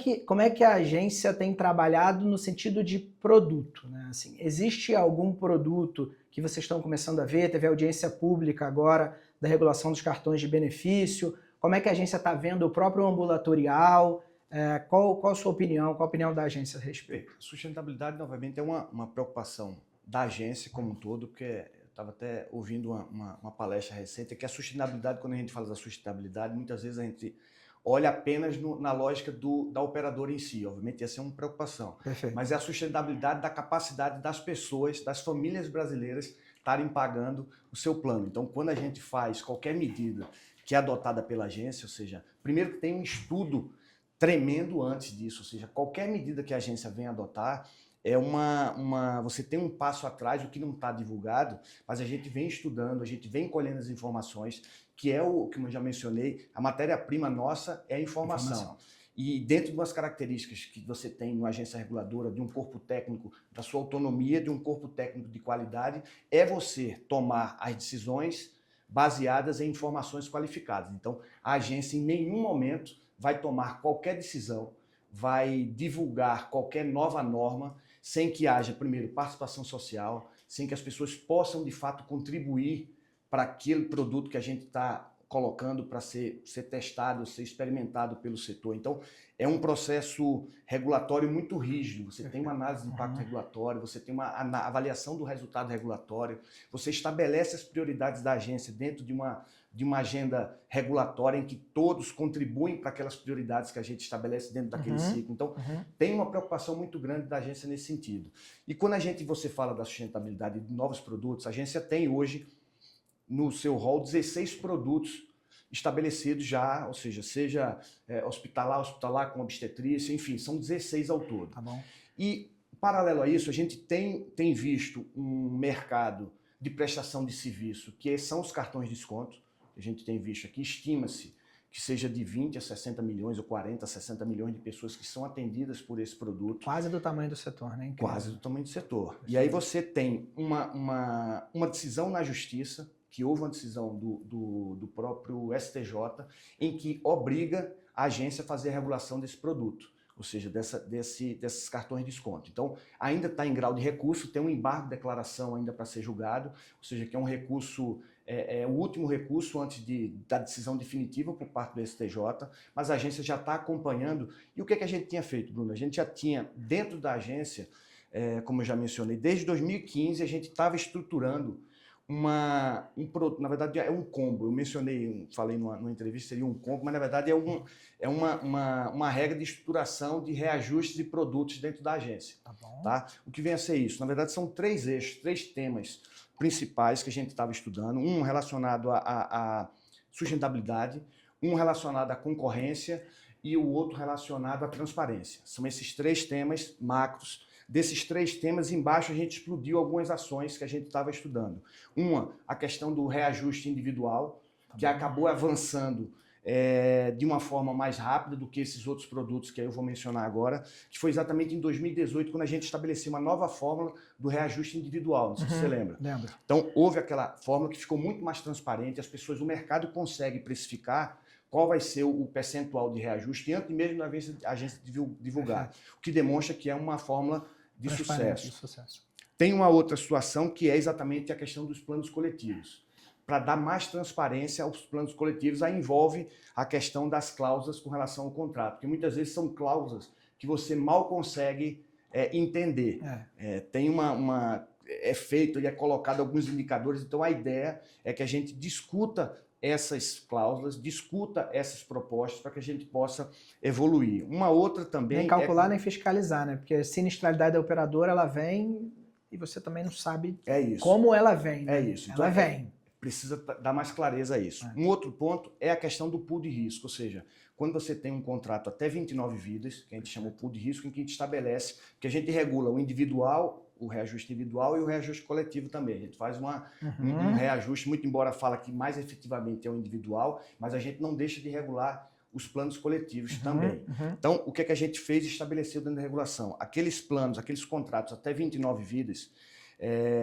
que a agência tem trabalhado no sentido de produto? Né? Assim, existe algum produto que vocês estão começando a ver? Teve audiência pública agora da regulação dos cartões de benefício. Como é que a agência está vendo o próprio ambulatorial? Qual a sua opinião? Qual a opinião da agência a respeito? Sustentabilidade, novamente, é uma preocupação da agência como um todo, porque eu estava até ouvindo uma palestra recente, que a sustentabilidade, quando a gente fala da sustentabilidade, muitas vezes a gente olha apenas na lógica da operadora em si. Obviamente, essa é uma preocupação. Perfeito. Mas é a sustentabilidade da capacidade das pessoas, das famílias brasileiras, estarem pagando o seu plano. Então, quando a gente faz qualquer medida que é adotada pela agência, ou seja, primeiro que tem um estudo tremendo antes disso, ou seja, qualquer medida que a agência venha adotar, você tem um passo atrás, o que não está divulgado, mas a gente vem estudando, a gente vem colhendo as informações, que é o que eu já mencionei, a matéria-prima nossa é a informação. E dentro de umas características que você tem numa agência reguladora, de um corpo técnico, da sua autonomia, de um corpo técnico de qualidade, é você tomar as decisões baseadas em informações qualificadas. Então, a agência em nenhum momento vai tomar qualquer decisão, vai divulgar qualquer nova norma, sem que haja, primeiro, participação social, sem que as pessoas possam, de fato, contribuir para aquele produto que a gente está colocando para ser testado, ser experimentado pelo setor. Então, é um processo regulatório muito rígido. Você tem uma análise de impacto regulatório, você tem uma avaliação do resultado regulatório, você estabelece as prioridades da agência dentro de uma agenda regulatória em que todos contribuem para aquelas prioridades que a gente estabelece dentro daquele ciclo. Então, tem uma preocupação muito grande da agência nesse sentido. E quando você fala da sustentabilidade de novos produtos, a agência tem hoje no seu rol 16 produtos estabelecidos já, ou seja hospitalar com obstetrícia, enfim, são 16 ao todo. Tá bom. E, paralelo a isso, a gente tem visto um mercado de prestação de serviço, que são os cartões de desconto, que a gente tem visto aqui, estima-se que seja de 20 a 60 milhões, ou 40 a 60 milhões de pessoas que são atendidas por esse produto. Quase do tamanho do setor, né? Incrível. Quase do tamanho do setor. E aí você tem uma decisão na justiça, que houve uma decisão do próprio STJ, em que obriga a agência a fazer a regulação desse produto, ou seja, desses cartões de desconto. Então, ainda está em grau de recurso, tem um embargo de declaração ainda para ser julgado, ou seja, que é um recurso, o último recurso antes da decisão definitiva por parte do STJ, mas a agência já está acompanhando. E o que a gente tinha feito, Bruno? A gente já tinha, dentro da agência, como eu já mencionei, desde 2015 a gente estava estruturando na verdade é um combo, falei numa entrevista, seria um combo, mas na verdade é uma regra de estruturação de reajustes de produtos dentro da agência. Tá bom. Tá? O que vem a ser isso? Na verdade são 3 eixos, 3 temas principais que a gente estava estudando, um relacionado à sustentabilidade, um relacionado à concorrência e o outro relacionado à transparência. São esses 3 temas macros. Desses 3 temas, embaixo a gente explodiu algumas ações que a gente estava estudando. Uma, a questão do reajuste individual, que acabou avançando de uma forma mais rápida do que esses outros produtos que eu vou mencionar agora, que foi exatamente em 2018, quando a gente estabeleceu uma nova fórmula do reajuste individual, não sei se você lembra. Lembro. Então, houve aquela fórmula que ficou muito mais transparente, o mercado consegue precificar qual vai ser o percentual de reajuste antes mesmo da agência divulgar, o que demonstra que é uma fórmula de sucesso. sucesso. Tem uma outra situação que é exatamente a questão dos planos coletivos. para dar mais transparência aos planos coletivos. Aí envolve a questão das cláusulas com relação ao contrato, porque muitas vezes são cláusulas que você mal consegue entender. Tem é feito e é colocado alguns indicadores, então a ideia é que a gente discuta essas cláusulas, discuta essas propostas para que a gente possa evoluir. Uma outra também... Nem calcular, nem fiscalizar, né? Porque a sinistralidade da operadora, ela vem e você também não sabe como ela vem, né? É isso. Ela então, vem. Precisa dar mais clareza a isso. Um outro ponto é a questão do pool de risco, ou seja, quando você tem um contrato até 29 vidas, que a gente chama de pool de risco, em que a gente estabelece que a gente regula o individual, o reajuste individual e o reajuste coletivo também. A gente faz um reajuste, muito embora fala que mais efetivamente é o individual, mas a gente não deixa de regular os planos coletivos também. Então, o que a gente fez e estabeleceu dentro da regulação? Aqueles planos, aqueles contratos até 29 vidas,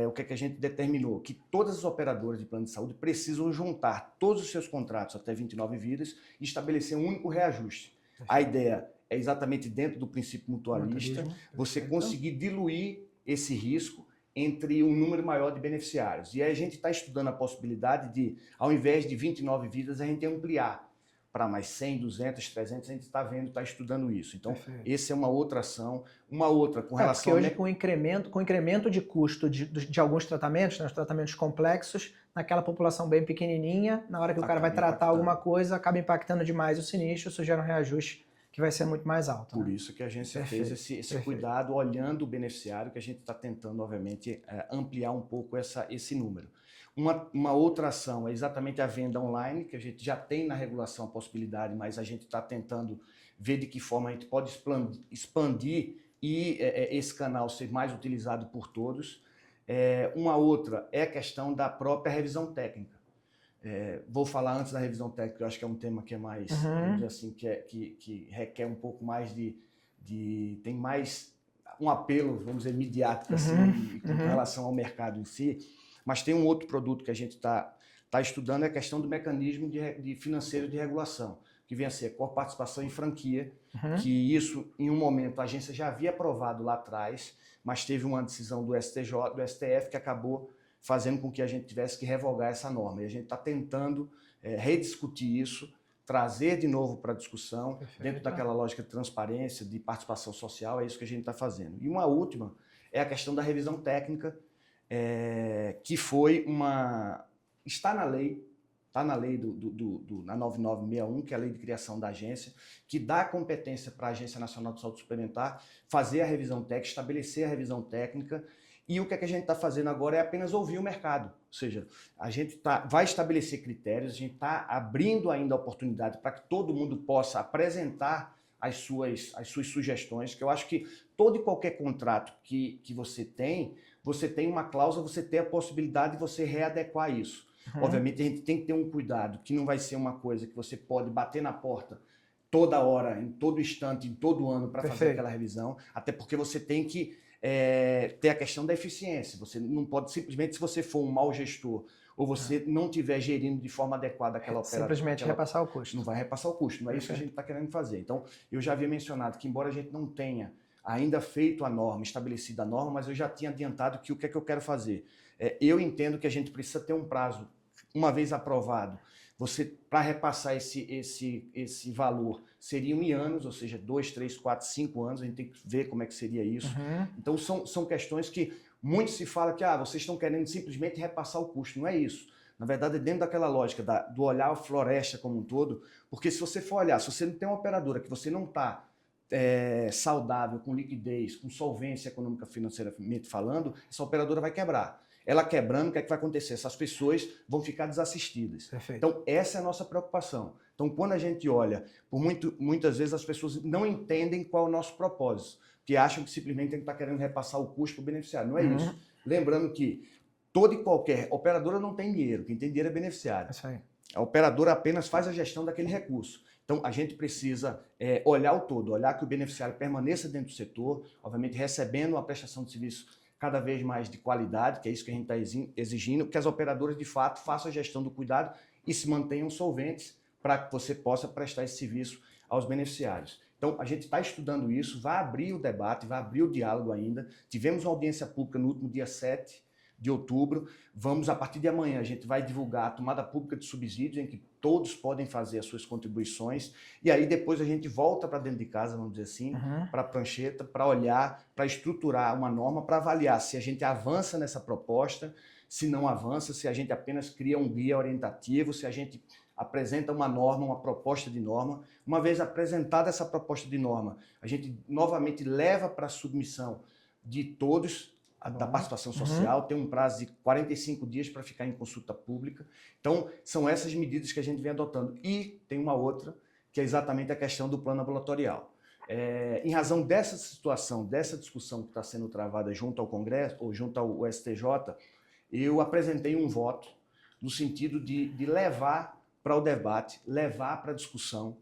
o que a gente determinou? Que todas as operadoras de plano de saúde precisam juntar todos os seus contratos até 29 vidas e estabelecer um único reajuste. A ideia é exatamente dentro do princípio mutualista, você conseguir diluir esse risco entre um número maior de beneficiários. E aí a gente está estudando a possibilidade de, ao invés de 29 vidas, a gente ampliar para mais 100, 200, 300, a gente está estudando isso. Então, essa é uma outra ação. Uma outra com relação... Porque hoje, com o incremento de custo de alguns tratamentos, né, os tratamentos complexos, naquela população bem pequenininha, na hora que o cara vai tratar alguma coisa, acaba impactando demais o sinistro, isso gera um reajuste que vai ser muito mais alto. Por isso que a agência fez esse cuidado, olhando o beneficiário, que a gente está tentando, obviamente, ampliar um pouco esse número. Uma outra ação é exatamente a venda online, que a gente já tem na regulação a possibilidade, mas a gente está tentando ver de que forma a gente pode expandir e esse canal ser mais utilizado por todos. Uma outra é a questão da própria revisão técnica. Vou falar antes da revisão técnica, eu acho que é um tema que é mais, vamos dizer assim, que requer um pouco mais tem mais um apelo, vamos dizer, midiático, assim, com relação ao mercado em si. Mas tem um outro produto que a gente está estudando, é a questão do mecanismo de financeiro de regulação, que vem a ser a participação em franquia, que isso, em um momento, a agência já havia aprovado lá atrás, mas teve uma decisão do STF que acabou fazendo com que a gente tivesse que revogar essa norma. E a gente está tentando rediscutir isso, trazer de novo para a discussão, dentro daquela lógica de transparência, de participação social, é isso que a gente está fazendo. E uma última é a questão da revisão técnica, que foi está na lei na 9961, que é a lei de criação da agência, que dá competência para a Agência Nacional de Saúde Suplementar fazer a revisão técnica, estabelecer a revisão técnica. E o que a gente está fazendo agora é apenas ouvir o mercado. Ou seja, a gente vai estabelecer critérios, a gente está abrindo ainda a oportunidade para que todo mundo possa apresentar as suas sugestões, que eu acho que todo e qualquer contrato que você tem uma cláusula, você tem a possibilidade de você readequar isso. Obviamente, a gente tem que ter um cuidado, que não vai ser uma coisa que você pode bater na porta toda hora, em todo instante, em todo ano, para fazer aquela revisão, até porque você tem que ter a questão da eficiência. Você não pode simplesmente, se você for um mau gestor, ou você não estiver gerindo de forma adequada aquela operação... Simplesmente repassar o custo. Não vai repassar o custo, não é isso que a gente está querendo fazer. Então, eu já havia mencionado que, embora a gente não tenha ainda feito a norma, estabelecido a norma, mas eu já tinha adiantado que o que é que eu quero fazer. Eu entendo que a gente precisa ter um prazo, uma vez aprovado, para repassar esse valor, seriam em anos, ou seja, 2, 3, 4, 5 anos, a gente tem que ver como é que seria isso. Então, são questões que muito se fala que vocês estão querendo simplesmente repassar o custo. Não é isso. Na verdade, é dentro daquela lógica do olhar a floresta como um todo, porque se você for olhar, se você não tem uma operadora que você não está saudável, com liquidez, com solvência econômica financeiramente falando, essa operadora vai quebrar. Ela quebrando, o que é que vai acontecer? Essas pessoas vão ficar desassistidas. Então, essa é a nossa preocupação. Então, quando a gente olha, muitas vezes as pessoas não entendem qual é o nosso propósito, que acham que simplesmente a gente está querendo repassar o custo para o beneficiário. Não é isso. Lembrando que toda e qualquer operadora não tem dinheiro, quem tem dinheiro é beneficiário. A operadora apenas faz a gestão daquele recurso. Então, a gente precisa olhar o todo, olhar que o beneficiário permaneça dentro do setor, obviamente recebendo uma prestação de serviço cada vez mais de qualidade, que é isso que a gente está exigindo, que as operadoras, de fato, façam a gestão do cuidado e se mantenham solventes para que você possa prestar esse serviço aos beneficiários. Então, a gente está estudando isso, vai abrir o debate, vai abrir o diálogo ainda. Tivemos uma audiência pública no último dia 7 de outubro. Vamos, a partir de amanhã, a gente vai divulgar a tomada pública de subsídios, em que todos podem fazer as suas contribuições, e aí depois a gente volta para dentro de casa, vamos dizer assim, para a prancheta, para olhar, para estruturar uma norma, para avaliar se a gente avança nessa proposta, se não avança, se a gente apenas cria um guia orientativo, se a gente apresenta uma norma, uma proposta de norma. Uma vez apresentada essa proposta de norma, a gente novamente leva para a submissão de todos, da participação social, tem um prazo de 45 dias para ficar em consulta pública. Então, são essas medidas que a gente vem adotando. E tem uma outra, que é exatamente a questão do plano ambulatorial. Em razão dessa situação, dessa discussão que está sendo travada junto ao Congresso, ou junto ao STJ, eu apresentei um voto no sentido de levar para o debate, levar para a discussão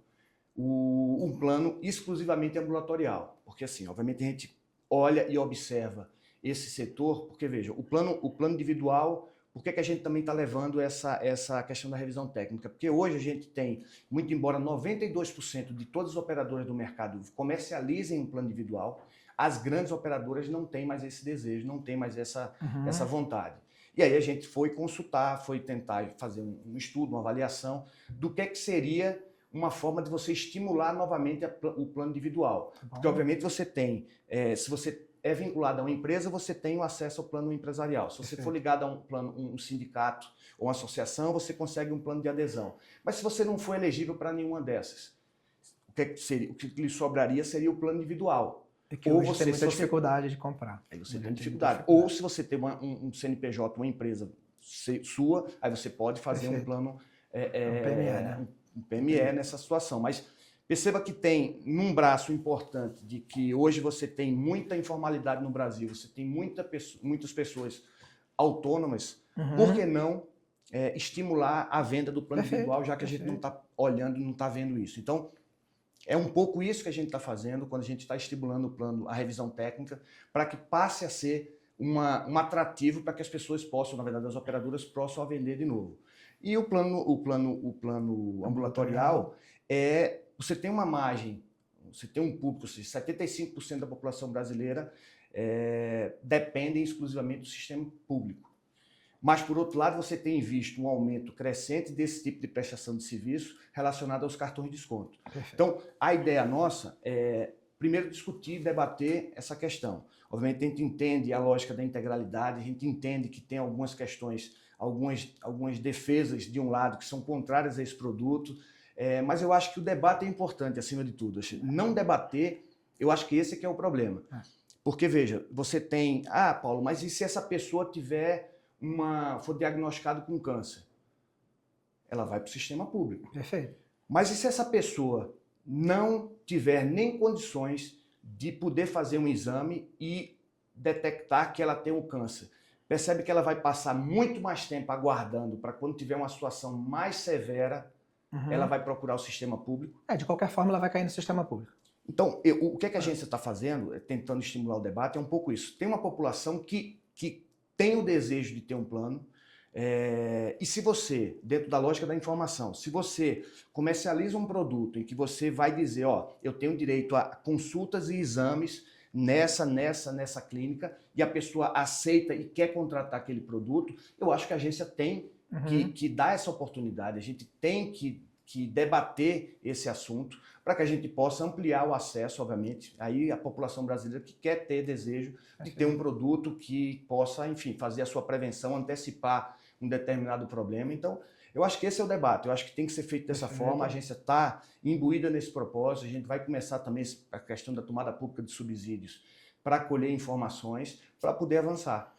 um plano exclusivamente ambulatorial. Porque, assim, obviamente, a gente olha e observa esse setor, porque, veja, o plano individual, por que a gente também está levando essa questão da revisão técnica? Porque hoje a gente tem, muito embora 92% de todas as operadoras do mercado comercializem um plano individual, as grandes operadoras não têm mais esse desejo, não têm mais essa vontade. E aí a gente foi consultar, foi tentar fazer um estudo, uma avaliação do que seria uma forma de você estimular novamente o plano individual. Porque, obviamente, você tem, se você é vinculado a uma empresa, você tem o acesso ao plano empresarial. Se você for ligado a um sindicato ou uma associação, você consegue um plano de adesão. Mas se você não for elegível para nenhuma dessas, o que lhe sobraria seria o plano individual. Ou você tem muita dificuldade de comprar. Aí você tem dificuldade. Ou se você tem um CNPJ, uma empresa sua, aí você pode fazer um plano um PME nessa situação. Mas perceba que tem num braço importante de que hoje você tem muita informalidade no Brasil, você tem muitas pessoas autônomas, por que não estimular a venda do plano individual, já que a gente não está olhando, não está vendo isso? Então, é um pouco isso que a gente está fazendo quando a gente está estimulando o plano, a revisão técnica, para que passe a ser um atrativo para que as pessoas possam, na verdade, as operadoras possam vender de novo. E o plano ambulatorial você tem uma margem, você tem um público, 75% da população brasileira dependem exclusivamente do sistema público. Mas, por outro lado, você tem visto um aumento crescente desse tipo de prestação de serviço relacionado aos cartões de desconto. Perfeito. Então, a ideia nossa é, primeiro, discutir e debater essa questão. Obviamente, a gente entende a lógica da integralidade, a gente entende que tem algumas questões, algumas defesas de um lado que são contrárias a esse produto, mas eu acho que o debate é importante, acima de tudo. Não debater, eu acho que esse é que é o problema. Porque, veja, você tem... Ah, Paulo, mas e se essa pessoa for diagnosticado com câncer? Ela vai para o sistema público. Perfeito. Mas e se essa pessoa não tiver nem condições de poder fazer um exame e detectar que ela tem um câncer? Percebe que ela vai passar muito mais tempo aguardando para quando tiver uma situação mais severa, ela vai procurar o sistema público? De qualquer forma, ela vai cair no sistema público. Então, o que a agência está fazendo, tentando estimular o debate, é um pouco isso. Tem uma população que tem o desejo de ter um plano, e se você, dentro da lógica da informação, se você comercializa um produto em que você vai dizer, eu tenho direito a consultas e exames nessa clínica, e a pessoa aceita e quer contratar aquele produto, eu acho que a agência tem que dar essa oportunidade, a gente tem que debater esse assunto para que a gente possa ampliar o acesso, obviamente, aí a população brasileira que quer ter desejo de ter um produto que possa, enfim, fazer a sua prevenção, antecipar um determinado problema. Então, eu acho que esse é o debate, eu acho que tem que ser feito dessa forma, a agência está imbuída nesse propósito, a gente vai começar também a questão da tomada pública de subsídios para colher informações, para poder avançar.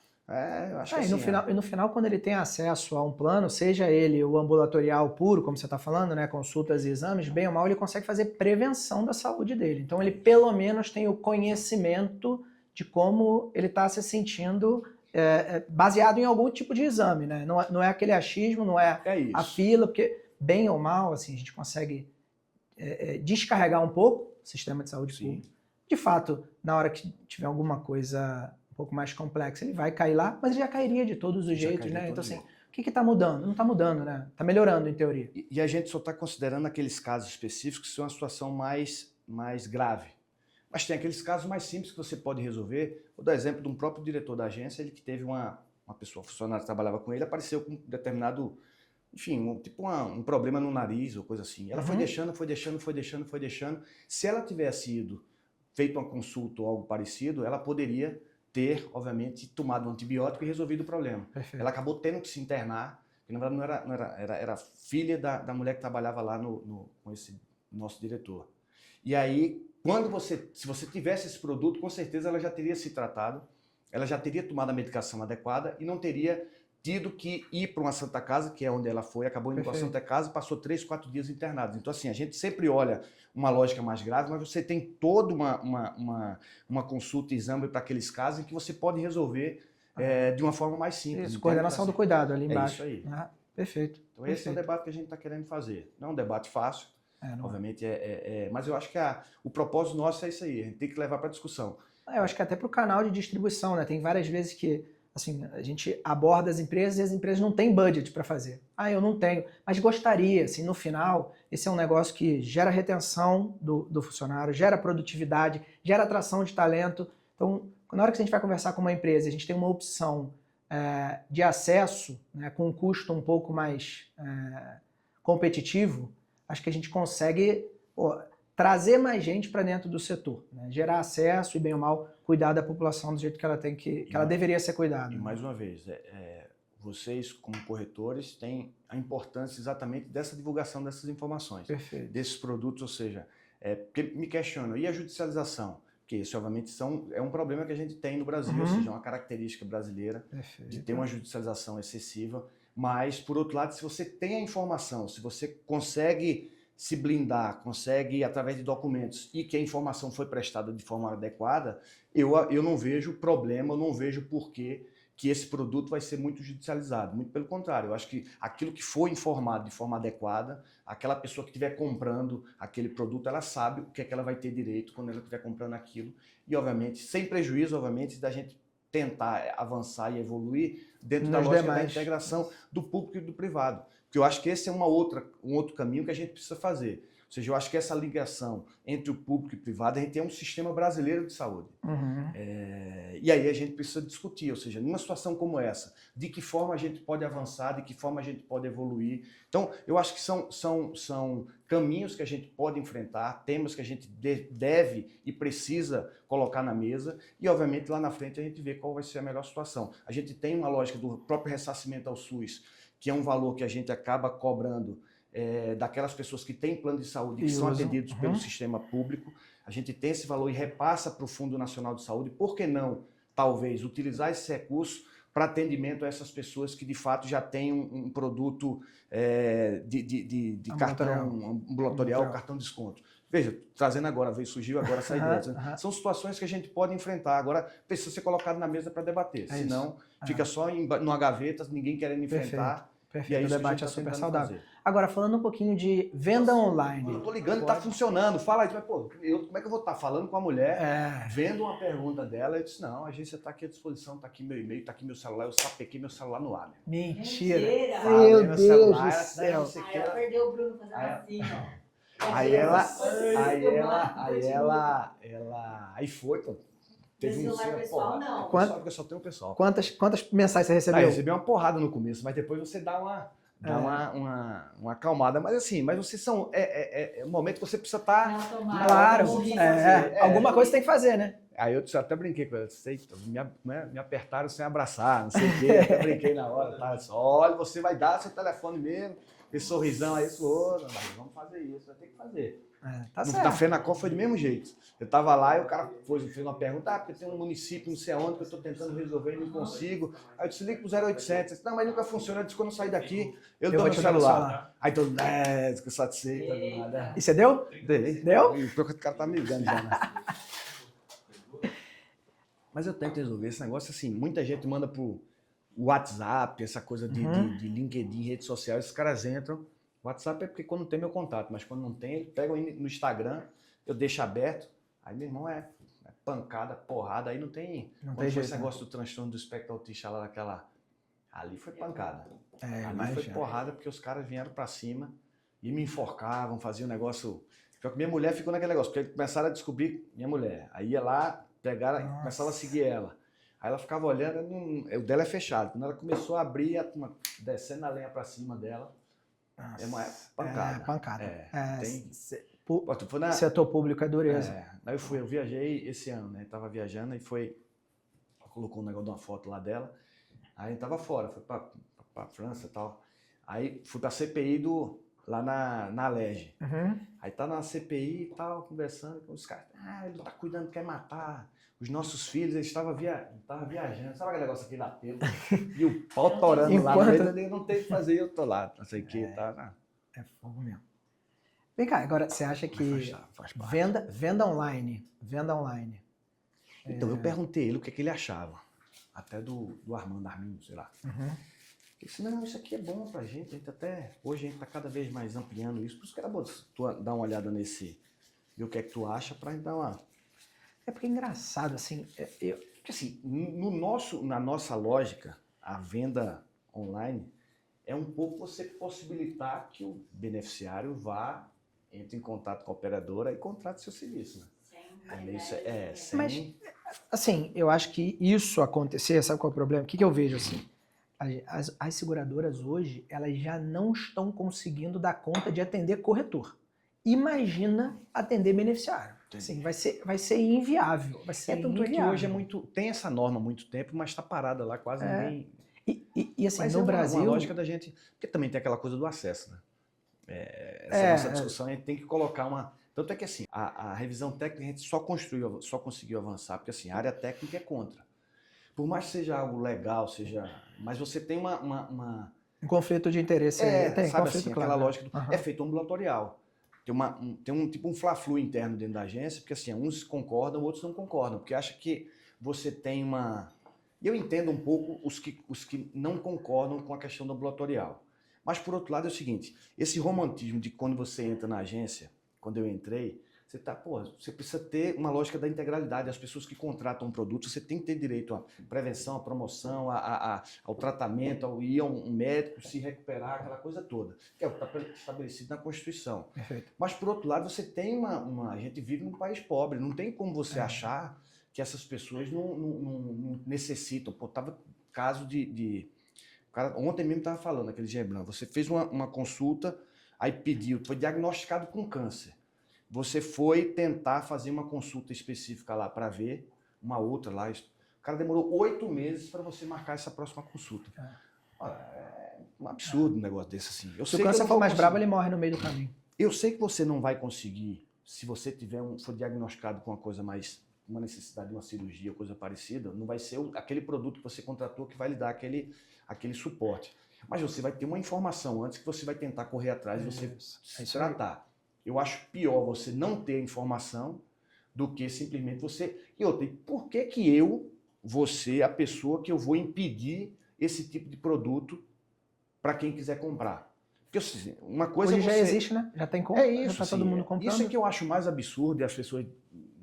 Eu acho que e no final, quando ele tem acesso a um plano, seja ele o ambulatorial puro, como você está falando, né, consultas e exames, bem ou mal, ele consegue fazer prevenção da saúde dele. Então, ele pelo menos tem o conhecimento de como ele está se sentindo baseado em algum tipo de exame, né? Não é aquele achismo, não é a fila, porque bem ou mal, assim, a gente consegue descarregar um pouco o sistema de saúde pública. De fato, na hora que tiver alguma coisa um pouco mais complexa, ele vai cair lá, mas ele já cairia de todos os jeitos, né? Então, assim, o que está mudando? Não está mudando, né? Está melhorando, em teoria. E a gente só está considerando aqueles casos específicos que são uma situação mais grave. Mas tem aqueles casos mais simples que você pode resolver. Vou dar exemplo de um próprio diretor da agência, ele que teve uma uma pessoa funcionária que trabalhava com ele, apareceu com um determinado, enfim, um problema no nariz ou coisa assim. Ela foi deixando. Se ela tivesse ido, feito uma consulta ou algo parecido, ela poderia ter, obviamente, tomado um antibiótico e resolvido o problema. Perfeito. Ela acabou tendo que se internar, que na verdade era filha da mulher que trabalhava lá com esse nosso diretor. E aí, se você tivesse esse produto, com certeza ela já teria se tratado, ela já teria tomado a medicação adequada e não teria tido que ir para uma Santa Casa, que é onde ela foi, acabou indo para a Santa Casa e passou 3, 4 dias internados. Então, assim, a gente sempre olha uma lógica mais grave, mas você tem toda uma consulta e exame para aqueles casos em que você pode resolver de uma forma mais simples. Isso, coordenação do cuidado ali embaixo. É isso aí. Ah, perfeito. Então, esse é o debate que a gente está querendo fazer. Não é um debate fácil, obviamente, mas eu acho que o propósito nosso é isso aí, a gente tem que levar para discussão. Eu acho que até para o canal de distribuição, né? Tem várias vezes que assim, a gente aborda as empresas e as empresas não têm budget para fazer. Eu não tenho, mas gostaria. Assim, no final, esse é um negócio que gera retenção do funcionário, gera produtividade, gera atração de talento. Então, na hora que a gente vai conversar com uma empresa, a gente tem uma opção de acesso, né, com um custo um pouco mais competitivo, acho que a gente consegue trazer mais gente para dentro do setor, né? Gerar acesso e, bem ou mal, cuidar da população do jeito que ela tem que ela deveria ser cuidada. E mais uma vez, vocês como corretores têm a importância exatamente dessa divulgação dessas informações, Perfeito. Desses produtos, ou seja, porque me questionam, e a judicialização? Porque isso, obviamente, é um problema que a gente tem no Brasil, ou seja, é uma característica brasileira de ter uma judicialização excessiva, mas, por outro lado, se você tem a informação, se você consegue se blindar, consegue através de documentos e que a informação foi prestada de forma adequada, eu não vejo problema, eu não vejo porquê que esse produto vai ser muito judicializado. Muito pelo contrário, eu acho que aquilo que foi informado de forma adequada, aquela pessoa que estiver comprando aquele produto, ela sabe o que é que ela vai ter direito quando ela estiver comprando aquilo. E, obviamente, sem prejuízo, obviamente, da gente tentar avançar e evoluir dentro da lógica da integração do público e do privado. Porque eu acho que esse é um outro caminho que a gente precisa fazer. Ou seja, eu acho que essa ligação entre o público e o privado, a gente tem um sistema brasileiro de saúde. E aí a gente precisa discutir, ou seja, numa situação como essa, de que forma a gente pode avançar, de que forma a gente pode evoluir. Então, eu acho que são caminhos que a gente pode enfrentar, temas que a gente deve e precisa colocar na mesa e, obviamente, lá na frente a gente vê qual vai ser a melhor situação. A gente tem uma lógica do próprio ressarcimento ao SUS, que é um valor que a gente acaba cobrando daquelas pessoas que têm plano de saúde e que são atendidos pelo sistema público. A gente tem esse valor e repassa para o Fundo Nacional de Saúde. Por que não, talvez, utilizar esse recurso para atendimento a essas pessoas que, de fato, já têm um produto de cartão ambulatorial, cartão de desconto? Veja, trazendo agora, surgiu agora essa ideia. São situações que a gente pode enfrentar. Agora, precisa ser colocado na mesa para debater. Senão, fica só numa gaveta, ninguém querendo enfrentar. Perfeito, o debate é super saudável. Agora, falando um pouquinho de venda online. Eu tô ligando e tá funcionando. Fala aí, mas pô, como é que eu vou estar falando com a mulher, vendo uma pergunta dela? Eu disse, não, a agência tá aqui à disposição, tá aqui meu e-mail, tá aqui meu celular, eu sapequei meu celular no ar. Mentira! Meu Deus do céu! Aí ela perdeu o Bruno fazendo assim, ó. Aí foi, pô. Teve celular pessoal, não. Porque eu só tenho o pessoal. Quantas mensagens você recebeu? Eu recebi uma porrada no começo, mas depois você dá uma acalmada. Mas assim, vocês são. É um momento que você precisa estar. Claro, alguma coisa você tem que fazer, né? Aí eu até brinquei com ela, me apertaram sem abraçar, não sei o quê, até brinquei na hora. Tá? Olha, você vai dar seu telefone mesmo, esse sorrisão aí, vamos fazer isso, vai ter que fazer. Na FENACOM foi do mesmo jeito. Eu tava lá e o cara fez uma pergunta, porque tem um município, não sei aonde, que eu tô tentando resolver e não consigo. Aí eu disse, liga pro 0800. Eu disse, não, mas nunca funciona. Eu disse, quando eu sair daqui, eu dou meu celular. Aí todo mundo, que satisfeito. E você deu? Dei. Deu? E o cara tá me ligando já, né? Mas eu tento resolver esse negócio assim. Muita gente manda pro WhatsApp, essa coisa de LinkedIn, redes sociais, esses caras entram. O WhatsApp é porque quando tem meu contato, mas quando não tem, ele pega no Instagram, eu deixo aberto. Aí, meu irmão, é pancada, porrada, aí não tem. Não quando tem foi jeito, esse negócio do transtorno do espectro autista lá naquela. Ali foi pancada. Ali foi já. porrada, porque os caras vieram pra cima e me enforcavam, faziam um negócio. Só que minha mulher ficou naquele negócio, porque começaram a descobrir minha mulher. Aí ia lá, pegaram, começavam a seguir ela. Aí ela ficava olhando, o dela é fechado. Quando ela começou a abrir, a turma descendo a lenha pra cima dela, é uma pancada. É pancada. Setor público é dureza. Aí eu viajei esse ano, né? Tava viajando e colocou um negócio de uma foto lá dela. Aí a gente tava fora, foi pra França e tal. Aí fui pra CPI lá na Alerj. Aí tá na CPI e tal, conversando com os caras. Ele tá cuidando, quer matar os nossos filhos, eles estavam viajando. Sabe aquele negócio aqui da tela? E o pau torando lá, ele não tem o que fazer, eu tô lá, não sei o que, tá? É fogo mesmo. Vem cá, agora você acha que faz parte. Venda online. Então, eu perguntei ele o que ele achava. Até do Arminho, sei lá. Ele disse, não, isso aqui é bom pra gente. Hoje a gente tá cada vez mais ampliando isso. Por isso que era bom tu dar uma olhada ver o que é que tu acha pra gente dar uma... É porque é engraçado, assim... Porque assim, na nossa lógica, a venda online é um pouco você possibilitar que o beneficiário entre em contato com a operadora e contrate seu serviço, né? Mas, assim, eu acho que isso acontecer, sabe qual é o problema? O que eu vejo, assim? As seguradoras hoje, elas já não estão conseguindo dar conta de atender corretor. Imagina atender beneficiário. Assim, vai ser inviável. Tanto é que hoje tem essa norma há muito tempo, mas está parada lá, quase ninguém... E assim, mas no Brasil... uma lógica da gente... Porque também tem aquela coisa do acesso, né? Essa nossa discussão, a gente tem que colocar uma... Tanto é que assim, a revisão técnica a gente só conseguiu avançar, porque assim, a área técnica é contra. Por mais que seja algo legal, mas você tem um conflito de interesse. Tem sabe conflito, assim, claro, aquela lógica é feito ambulatorial. Tem tipo um fla-flu interno dentro da agência, porque assim, uns concordam, outros não concordam, porque acha que você tem uma... E eu entendo um pouco os que não concordam com a questão do ambulatorial. Mas por outro lado é o seguinte, esse romantismo de quando você entra na agência, quando eu entrei, você precisa ter uma lógica da integralidade. As pessoas que contratam um produto, você tem que ter direito à prevenção, à promoção, ao tratamento, ao ir a um médico, se recuperar, aquela coisa toda, que é o que está estabelecido na Constituição. Perfeito. Mas, por outro lado, você tem a gente vive num país pobre, não tem como você achar que essas pessoas não necessitam. Tava caso de... Cara, ontem mesmo estava falando, aquele Gebran, você fez uma consulta, aí foi diagnosticado com câncer. Você foi tentar fazer uma consulta específica lá para ver, uma outra lá. O cara demorou 8 meses para você marcar essa próxima consulta. É um absurdo um negócio desse assim. Se o câncer for mais brabo, ele morre no meio do caminho. Eu sei que você não vai conseguir, se você for diagnosticado com uma necessidade de uma cirurgia ou coisa parecida, não vai ser aquele produto que você contratou que vai lhe dar aquele suporte. Mas você vai ter uma informação antes que você vai tentar correr atrás e você se tratar. Eu acho pior você não ter informação do que simplesmente você... E outra, por que eu vou ser a pessoa que eu vou impedir esse tipo de produto para quem quiser comprar? Porque assim, uma coisa hoje já existe, né? Já tem como. É isso, já tá todo mundo comprando. Isso é que eu acho mais absurdo e as pessoas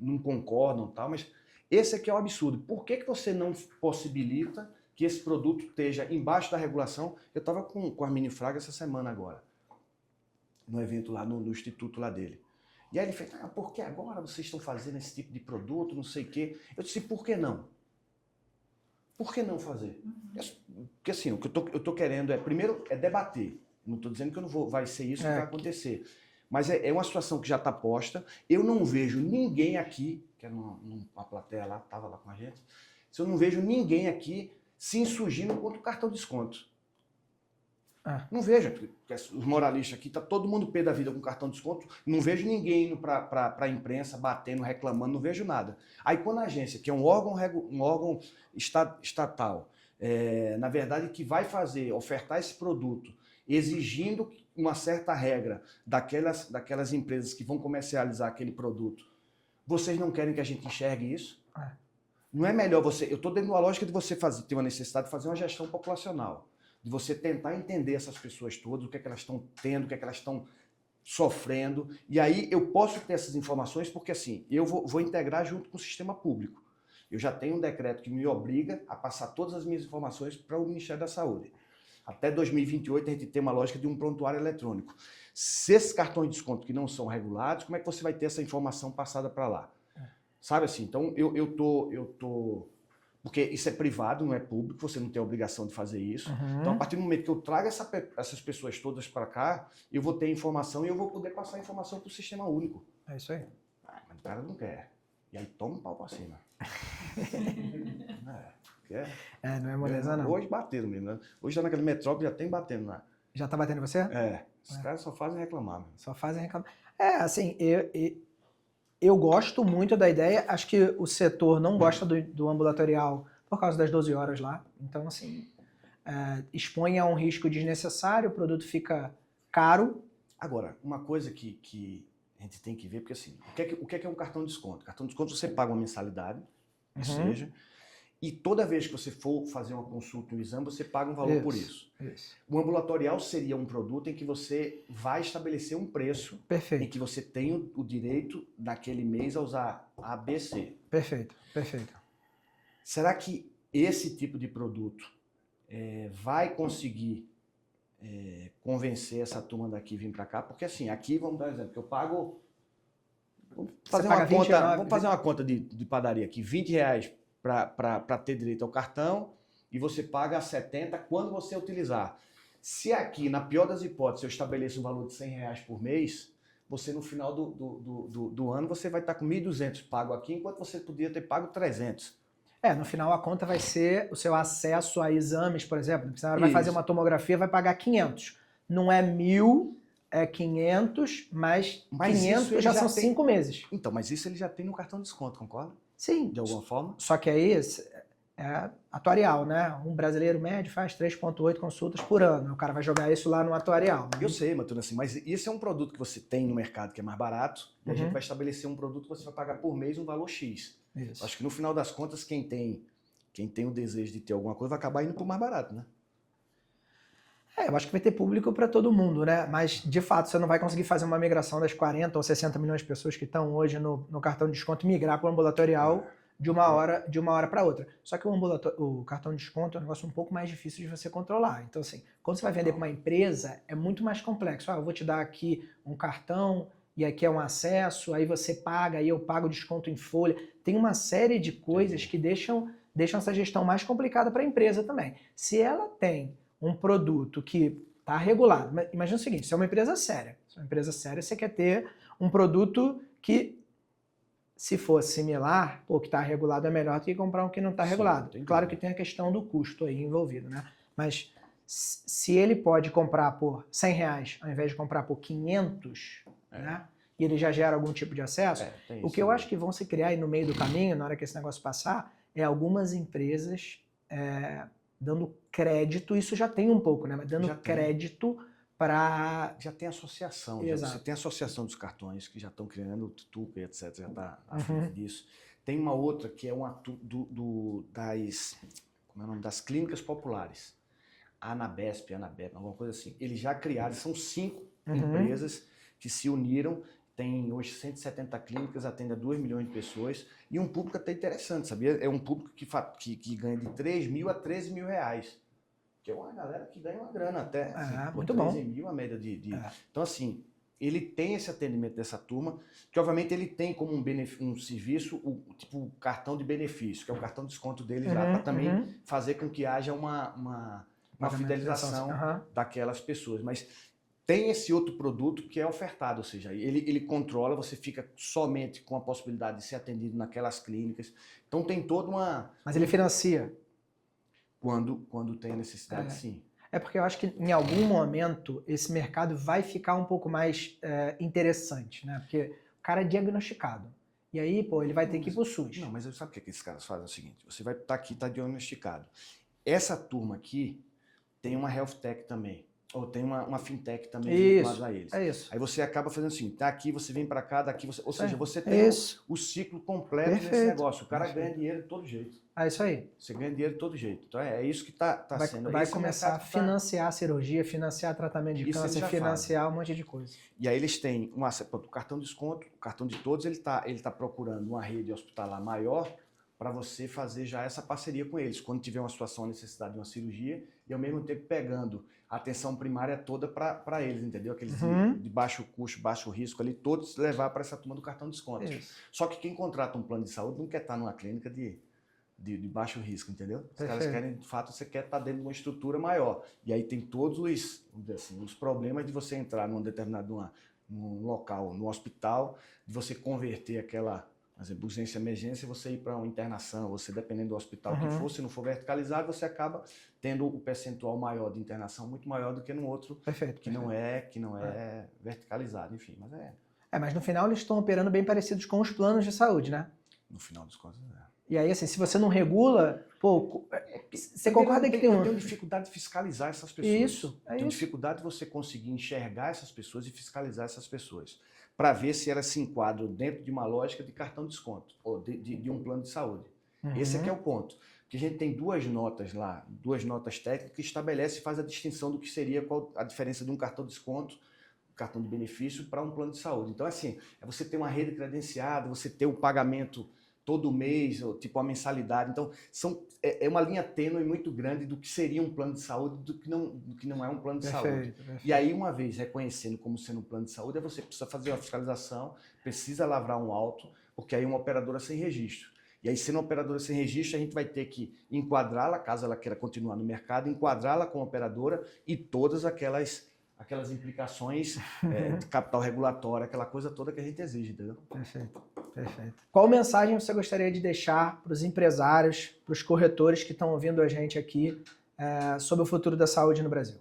não concordam e tal, mas esse é que é o absurdo. Por que você não possibilita que esse produto esteja embaixo da regulação? Eu estava com o Arminio Fraga essa semana agora, no evento lá, no instituto lá dele. E aí ele fez, por que agora vocês estão fazendo esse tipo de produto, não sei o quê? Eu disse, por que não? Por que não fazer? Porque assim, o que eu tô querendo primeiro, debater. Não estou dizendo que vai ser isso que vai acontecer. Mas é uma situação que já está posta. Eu não vejo ninguém aqui, que era uma plateia lá, estava lá com a gente, eu não vejo ninguém aqui se insurgindo contra o cartão de desconto. Não vejo, os moralistas aqui, tá todo mundo pé da vida com cartão de desconto, não vejo ninguém indo para a imprensa, batendo, reclamando, não vejo nada. Aí quando a agência, que é um órgão estatal, na verdade que vai ofertar esse produto, exigindo uma certa regra daquelas empresas que vão comercializar aquele produto, vocês não querem que a gente enxergue isso? Não é melhor eu estou dentro da lógica de você ter uma necessidade de fazer uma gestão populacional, de você tentar entender essas pessoas todas, o que é que elas estão tendo, o que é que elas estão sofrendo, e aí eu posso ter essas informações porque assim, eu vou integrar junto com o sistema público. Eu já tenho um decreto que me obriga a passar todas as minhas informações para o Ministério da Saúde. Até 2028 a gente tem uma lógica de um prontuário eletrônico. Se esses cartões de desconto que não são regulados, como é que você vai ter essa informação passada para lá? Sabe assim, então eu tô porque isso é privado, não é público, você não tem a obrigação de fazer isso. Uhum. Então, a partir do momento que eu trago essas pessoas todas para cá, eu vou ter informação e eu vou poder passar a informação para o sistema único. É isso aí. Mas o cara não quer. E aí toma um pau para cima. Quer? Não é moleza não. Hoje bateram mesmo, né? Hoje já naquele metrópole já tem batendo lá. Já tá batendo em você? Os caras só fazem reclamar. Mesmo. Só fazem reclamar. Assim, eu gosto muito da ideia, acho que o setor não gosta do ambulatorial por causa das 12 horas lá. Então, assim, expõe a um risco desnecessário, o produto fica caro. Agora, uma coisa que a gente tem que ver, porque assim, o que é um cartão de desconto? Cartão de desconto você paga uma mensalidade, ou seja, e toda vez que você for fazer uma consulta, um exame, você paga um valor por isso. O ambulatorial seria um produto em que você vai estabelecer um preço, em que você tem o direito naquele mês a usar A, B, C. Perfeito. Será que esse tipo de produto vai conseguir convencer essa turma daqui a vir para cá? Porque assim, aqui, vamos dar um exemplo, que eu pago... Vamos fazer uma conta de padaria aqui, R$20 para ter direito ao cartão e você paga 70 quando você utilizar. Se aqui, na pior das hipóteses, eu estabeleço um valor de R$100 por mês, você no final do ano você vai estar com 1.200 pago aqui, enquanto você podia ter pago 300. No final a conta vai ser o seu acesso a exames, por exemplo. Você vai fazer uma tomografia, vai pagar 500. Não é 1.000, é 500, mas 500 já são 5 meses. Então, mas isso ele já tem no cartão de desconto, concorda? Sim. De alguma forma? Só que aí é atuarial, né? Um brasileiro médio faz 3,8 consultas por ano. O cara vai jogar isso lá no atuarial. Eu sei, Matheus, assim, mas esse é um produto que você tem no mercado que é mais barato, e a gente vai estabelecer um produto que você vai pagar por mês um valor X. Isso. Acho que no final das contas, quem tem o desejo de ter alguma coisa vai acabar indo pro mais barato, né? Eu acho que vai ter público para todo mundo, né? Mas, de fato, você não vai conseguir fazer uma migração das 40 ou 60 milhões de pessoas que estão hoje no cartão de desconto migrar para o ambulatorial de uma hora para outra. Só que o cartão de desconto é um negócio um pouco mais difícil de você controlar. Então, assim, quando você vai vender para uma empresa, é muito mais complexo. Eu vou te dar aqui um cartão e aqui é um acesso, aí você paga, aí eu pago desconto em folha. Tem uma série de coisas que deixam essa gestão mais complicada para a empresa também. Se ela tem um produto que está regulado, imagina o seguinte, você é uma empresa séria. Se é uma empresa séria, você quer ter um produto que, se for similar, que está regulado é melhor do que comprar um que não está regulado. Claro que tem a questão do custo aí envolvido, né? Mas se ele pode comprar por R$100 ao invés de comprar por 500, né? E ele já gera algum tipo de acesso, o que eu acho que vão se criar aí no meio do caminho, na hora que esse negócio passar, é algumas empresas dando crédito, isso já tem um pouco, né? Mas dando crédito para... Já tem associação, você tem a associação dos cartões que já estão criando, o Tutuca, etc, já está à frente disso. Tem uma outra que é das clínicas populares. Anabesp, alguma coisa assim. Eles já criaram, são 5 empresas que se uniram, tem hoje 170 clínicas, atende a 2 milhões de pessoas e um público até interessante, sabia? É um público que ganha de 3 mil a 13 mil reais. Que é uma galera que ganha uma grana até. Muito bom. 13 mil a média de... Então, assim, ele tem esse atendimento dessa turma, que obviamente ele tem como um serviço o cartão de benefício, que é o cartão de desconto deles lá, para também fazer com que haja uma fidelização daquelas pessoas. Mas tem esse outro produto que é ofertado, ou seja, ele controla, você fica somente com a possibilidade de ser atendido naquelas clínicas. Então tem toda uma... Mas ele financia? Quando tem a necessidade, sim. É porque eu acho que em algum momento esse mercado vai ficar um pouco mais interessante, né? Porque o cara é diagnosticado. E aí, ele vai ter que ir pro SUS. Não, mas sabe o que esses caras fazem? É o seguinte, você vai estar aqui, está diagnosticado. Essa turma aqui tem uma health tech também. Ou tem uma fintech também vinculada a eles. É isso. Aí você acaba fazendo assim, tá aqui, você vem para cá, daqui você... Ou seja, você tem o ciclo completo desse negócio. O cara ganha dinheiro de todo jeito. É isso aí. Você ganha dinheiro de todo jeito. Então é isso que está sendo. Vai começar a financiar a cirurgia, financiar tratamento de câncer, financiar um monte de coisa. E aí eles têm o cartão de desconto, o cartão de todos, ele tá procurando uma rede hospitalar maior para você fazer já essa parceria com eles, quando tiver uma situação, necessidade de uma cirurgia, e ao mesmo tempo pegando a atenção primária toda para eles, entendeu? Aqueles de baixo custo, baixo risco ali, todos levar para essa turma do cartão de desconto. Só que quem contrata um plano de saúde não quer estar numa clínica de de baixo risco, entendeu? Os Perfeito. caras querem, de fato, você quer estar dentro de uma estrutura maior. E aí tem todos os, vamos dizer assim, os problemas de você entrar num local, no hospital, de você converter aquela, por exemplo, urgência e emergência, você ir para uma internação, você dependendo do hospital que for, se não for verticalizado, você acaba tendo o percentual maior de internação, muito maior do que no outro, Perfeito. que não é verticalizado, enfim, mas mas no final eles estão operando bem parecidos com os planos de saúde, né? no final dos contos, E aí, assim, se você não regula, pô, você concorda que tem Eu tenho dificuldade de fiscalizar essas pessoas. Isso, Tenho dificuldade de você conseguir enxergar essas pessoas e fiscalizar essas pessoas, para ver se elas se enquadram dentro de uma lógica de cartão de desconto, ou de um plano de saúde. Esse aqui é o ponto. Porque a gente tem duas notas lá, duas notas técnicas que estabelece e faz a distinção do que seria qual a diferença de um cartão de desconto, cartão de benefício, para um plano de saúde. Então, assim, é você ter uma rede credenciada, você ter o pagamento todo mês, ou tipo a mensalidade. Então, é uma linha tênue muito grande do que seria um plano de saúde do que não é um plano de saúde. Perfeito. E aí, uma vez reconhecendo como sendo um plano de saúde, você precisa fazer uma fiscalização, precisa lavrar um auto, porque aí é uma operadora sem registro. E aí, sendo uma operadora sem registro, a gente vai ter que enquadrá-la, caso ela queira continuar no mercado, enquadrá-la como operadora e todas aquelas implicações de capital regulatório, aquela coisa toda que a gente exige, entendeu? Perfeito. Qual mensagem você gostaria de deixar para os empresários, para os corretores que estão ouvindo a gente aqui sobre o futuro da saúde no Brasil?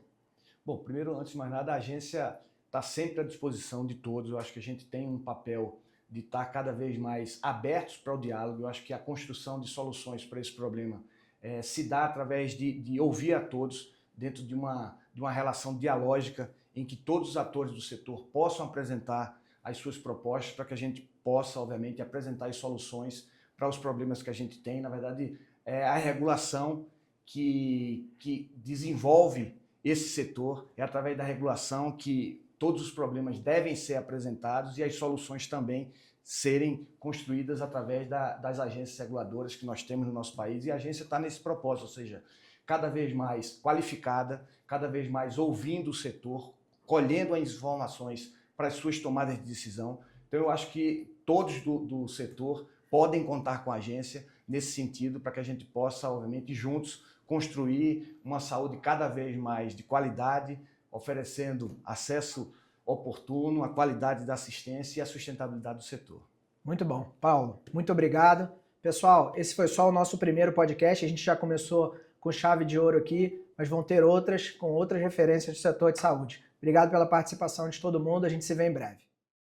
Bom, primeiro, antes de mais nada, a agência está sempre à disposição de todos. Eu acho que a gente tem um papel de estar cada vez mais abertos para o diálogo. Eu acho que a construção de soluções para esse problema se dá através de ouvir a todos dentro de uma relação dialógica em que todos os atores do setor possam apresentar as suas propostas para que a gente possa, obviamente, apresentar as soluções para os problemas que a gente tem. Na verdade, é a regulação que desenvolve esse setor, é através da regulação que todos os problemas devem ser apresentados e as soluções também serem construídas através das agências reguladoras que nós temos no nosso país. E a agência está nesse propósito, ou seja, cada vez mais qualificada, cada vez mais ouvindo o setor, colhendo as informações para as suas tomadas de decisão. Então, eu acho que todos do setor podem contar com a agência nesse sentido, para que a gente possa, obviamente, juntos, construir uma saúde cada vez mais de qualidade, oferecendo acesso oportuno, a qualidade da assistência e a sustentabilidade do setor. Muito bom. Paulo, muito obrigado. Pessoal, esse foi só o nosso primeiro podcast. A gente já começou com chave de ouro aqui, mas vão ter outras com outras referências do setor de saúde. Obrigado pela participação de todo mundo. A gente se vê em breve.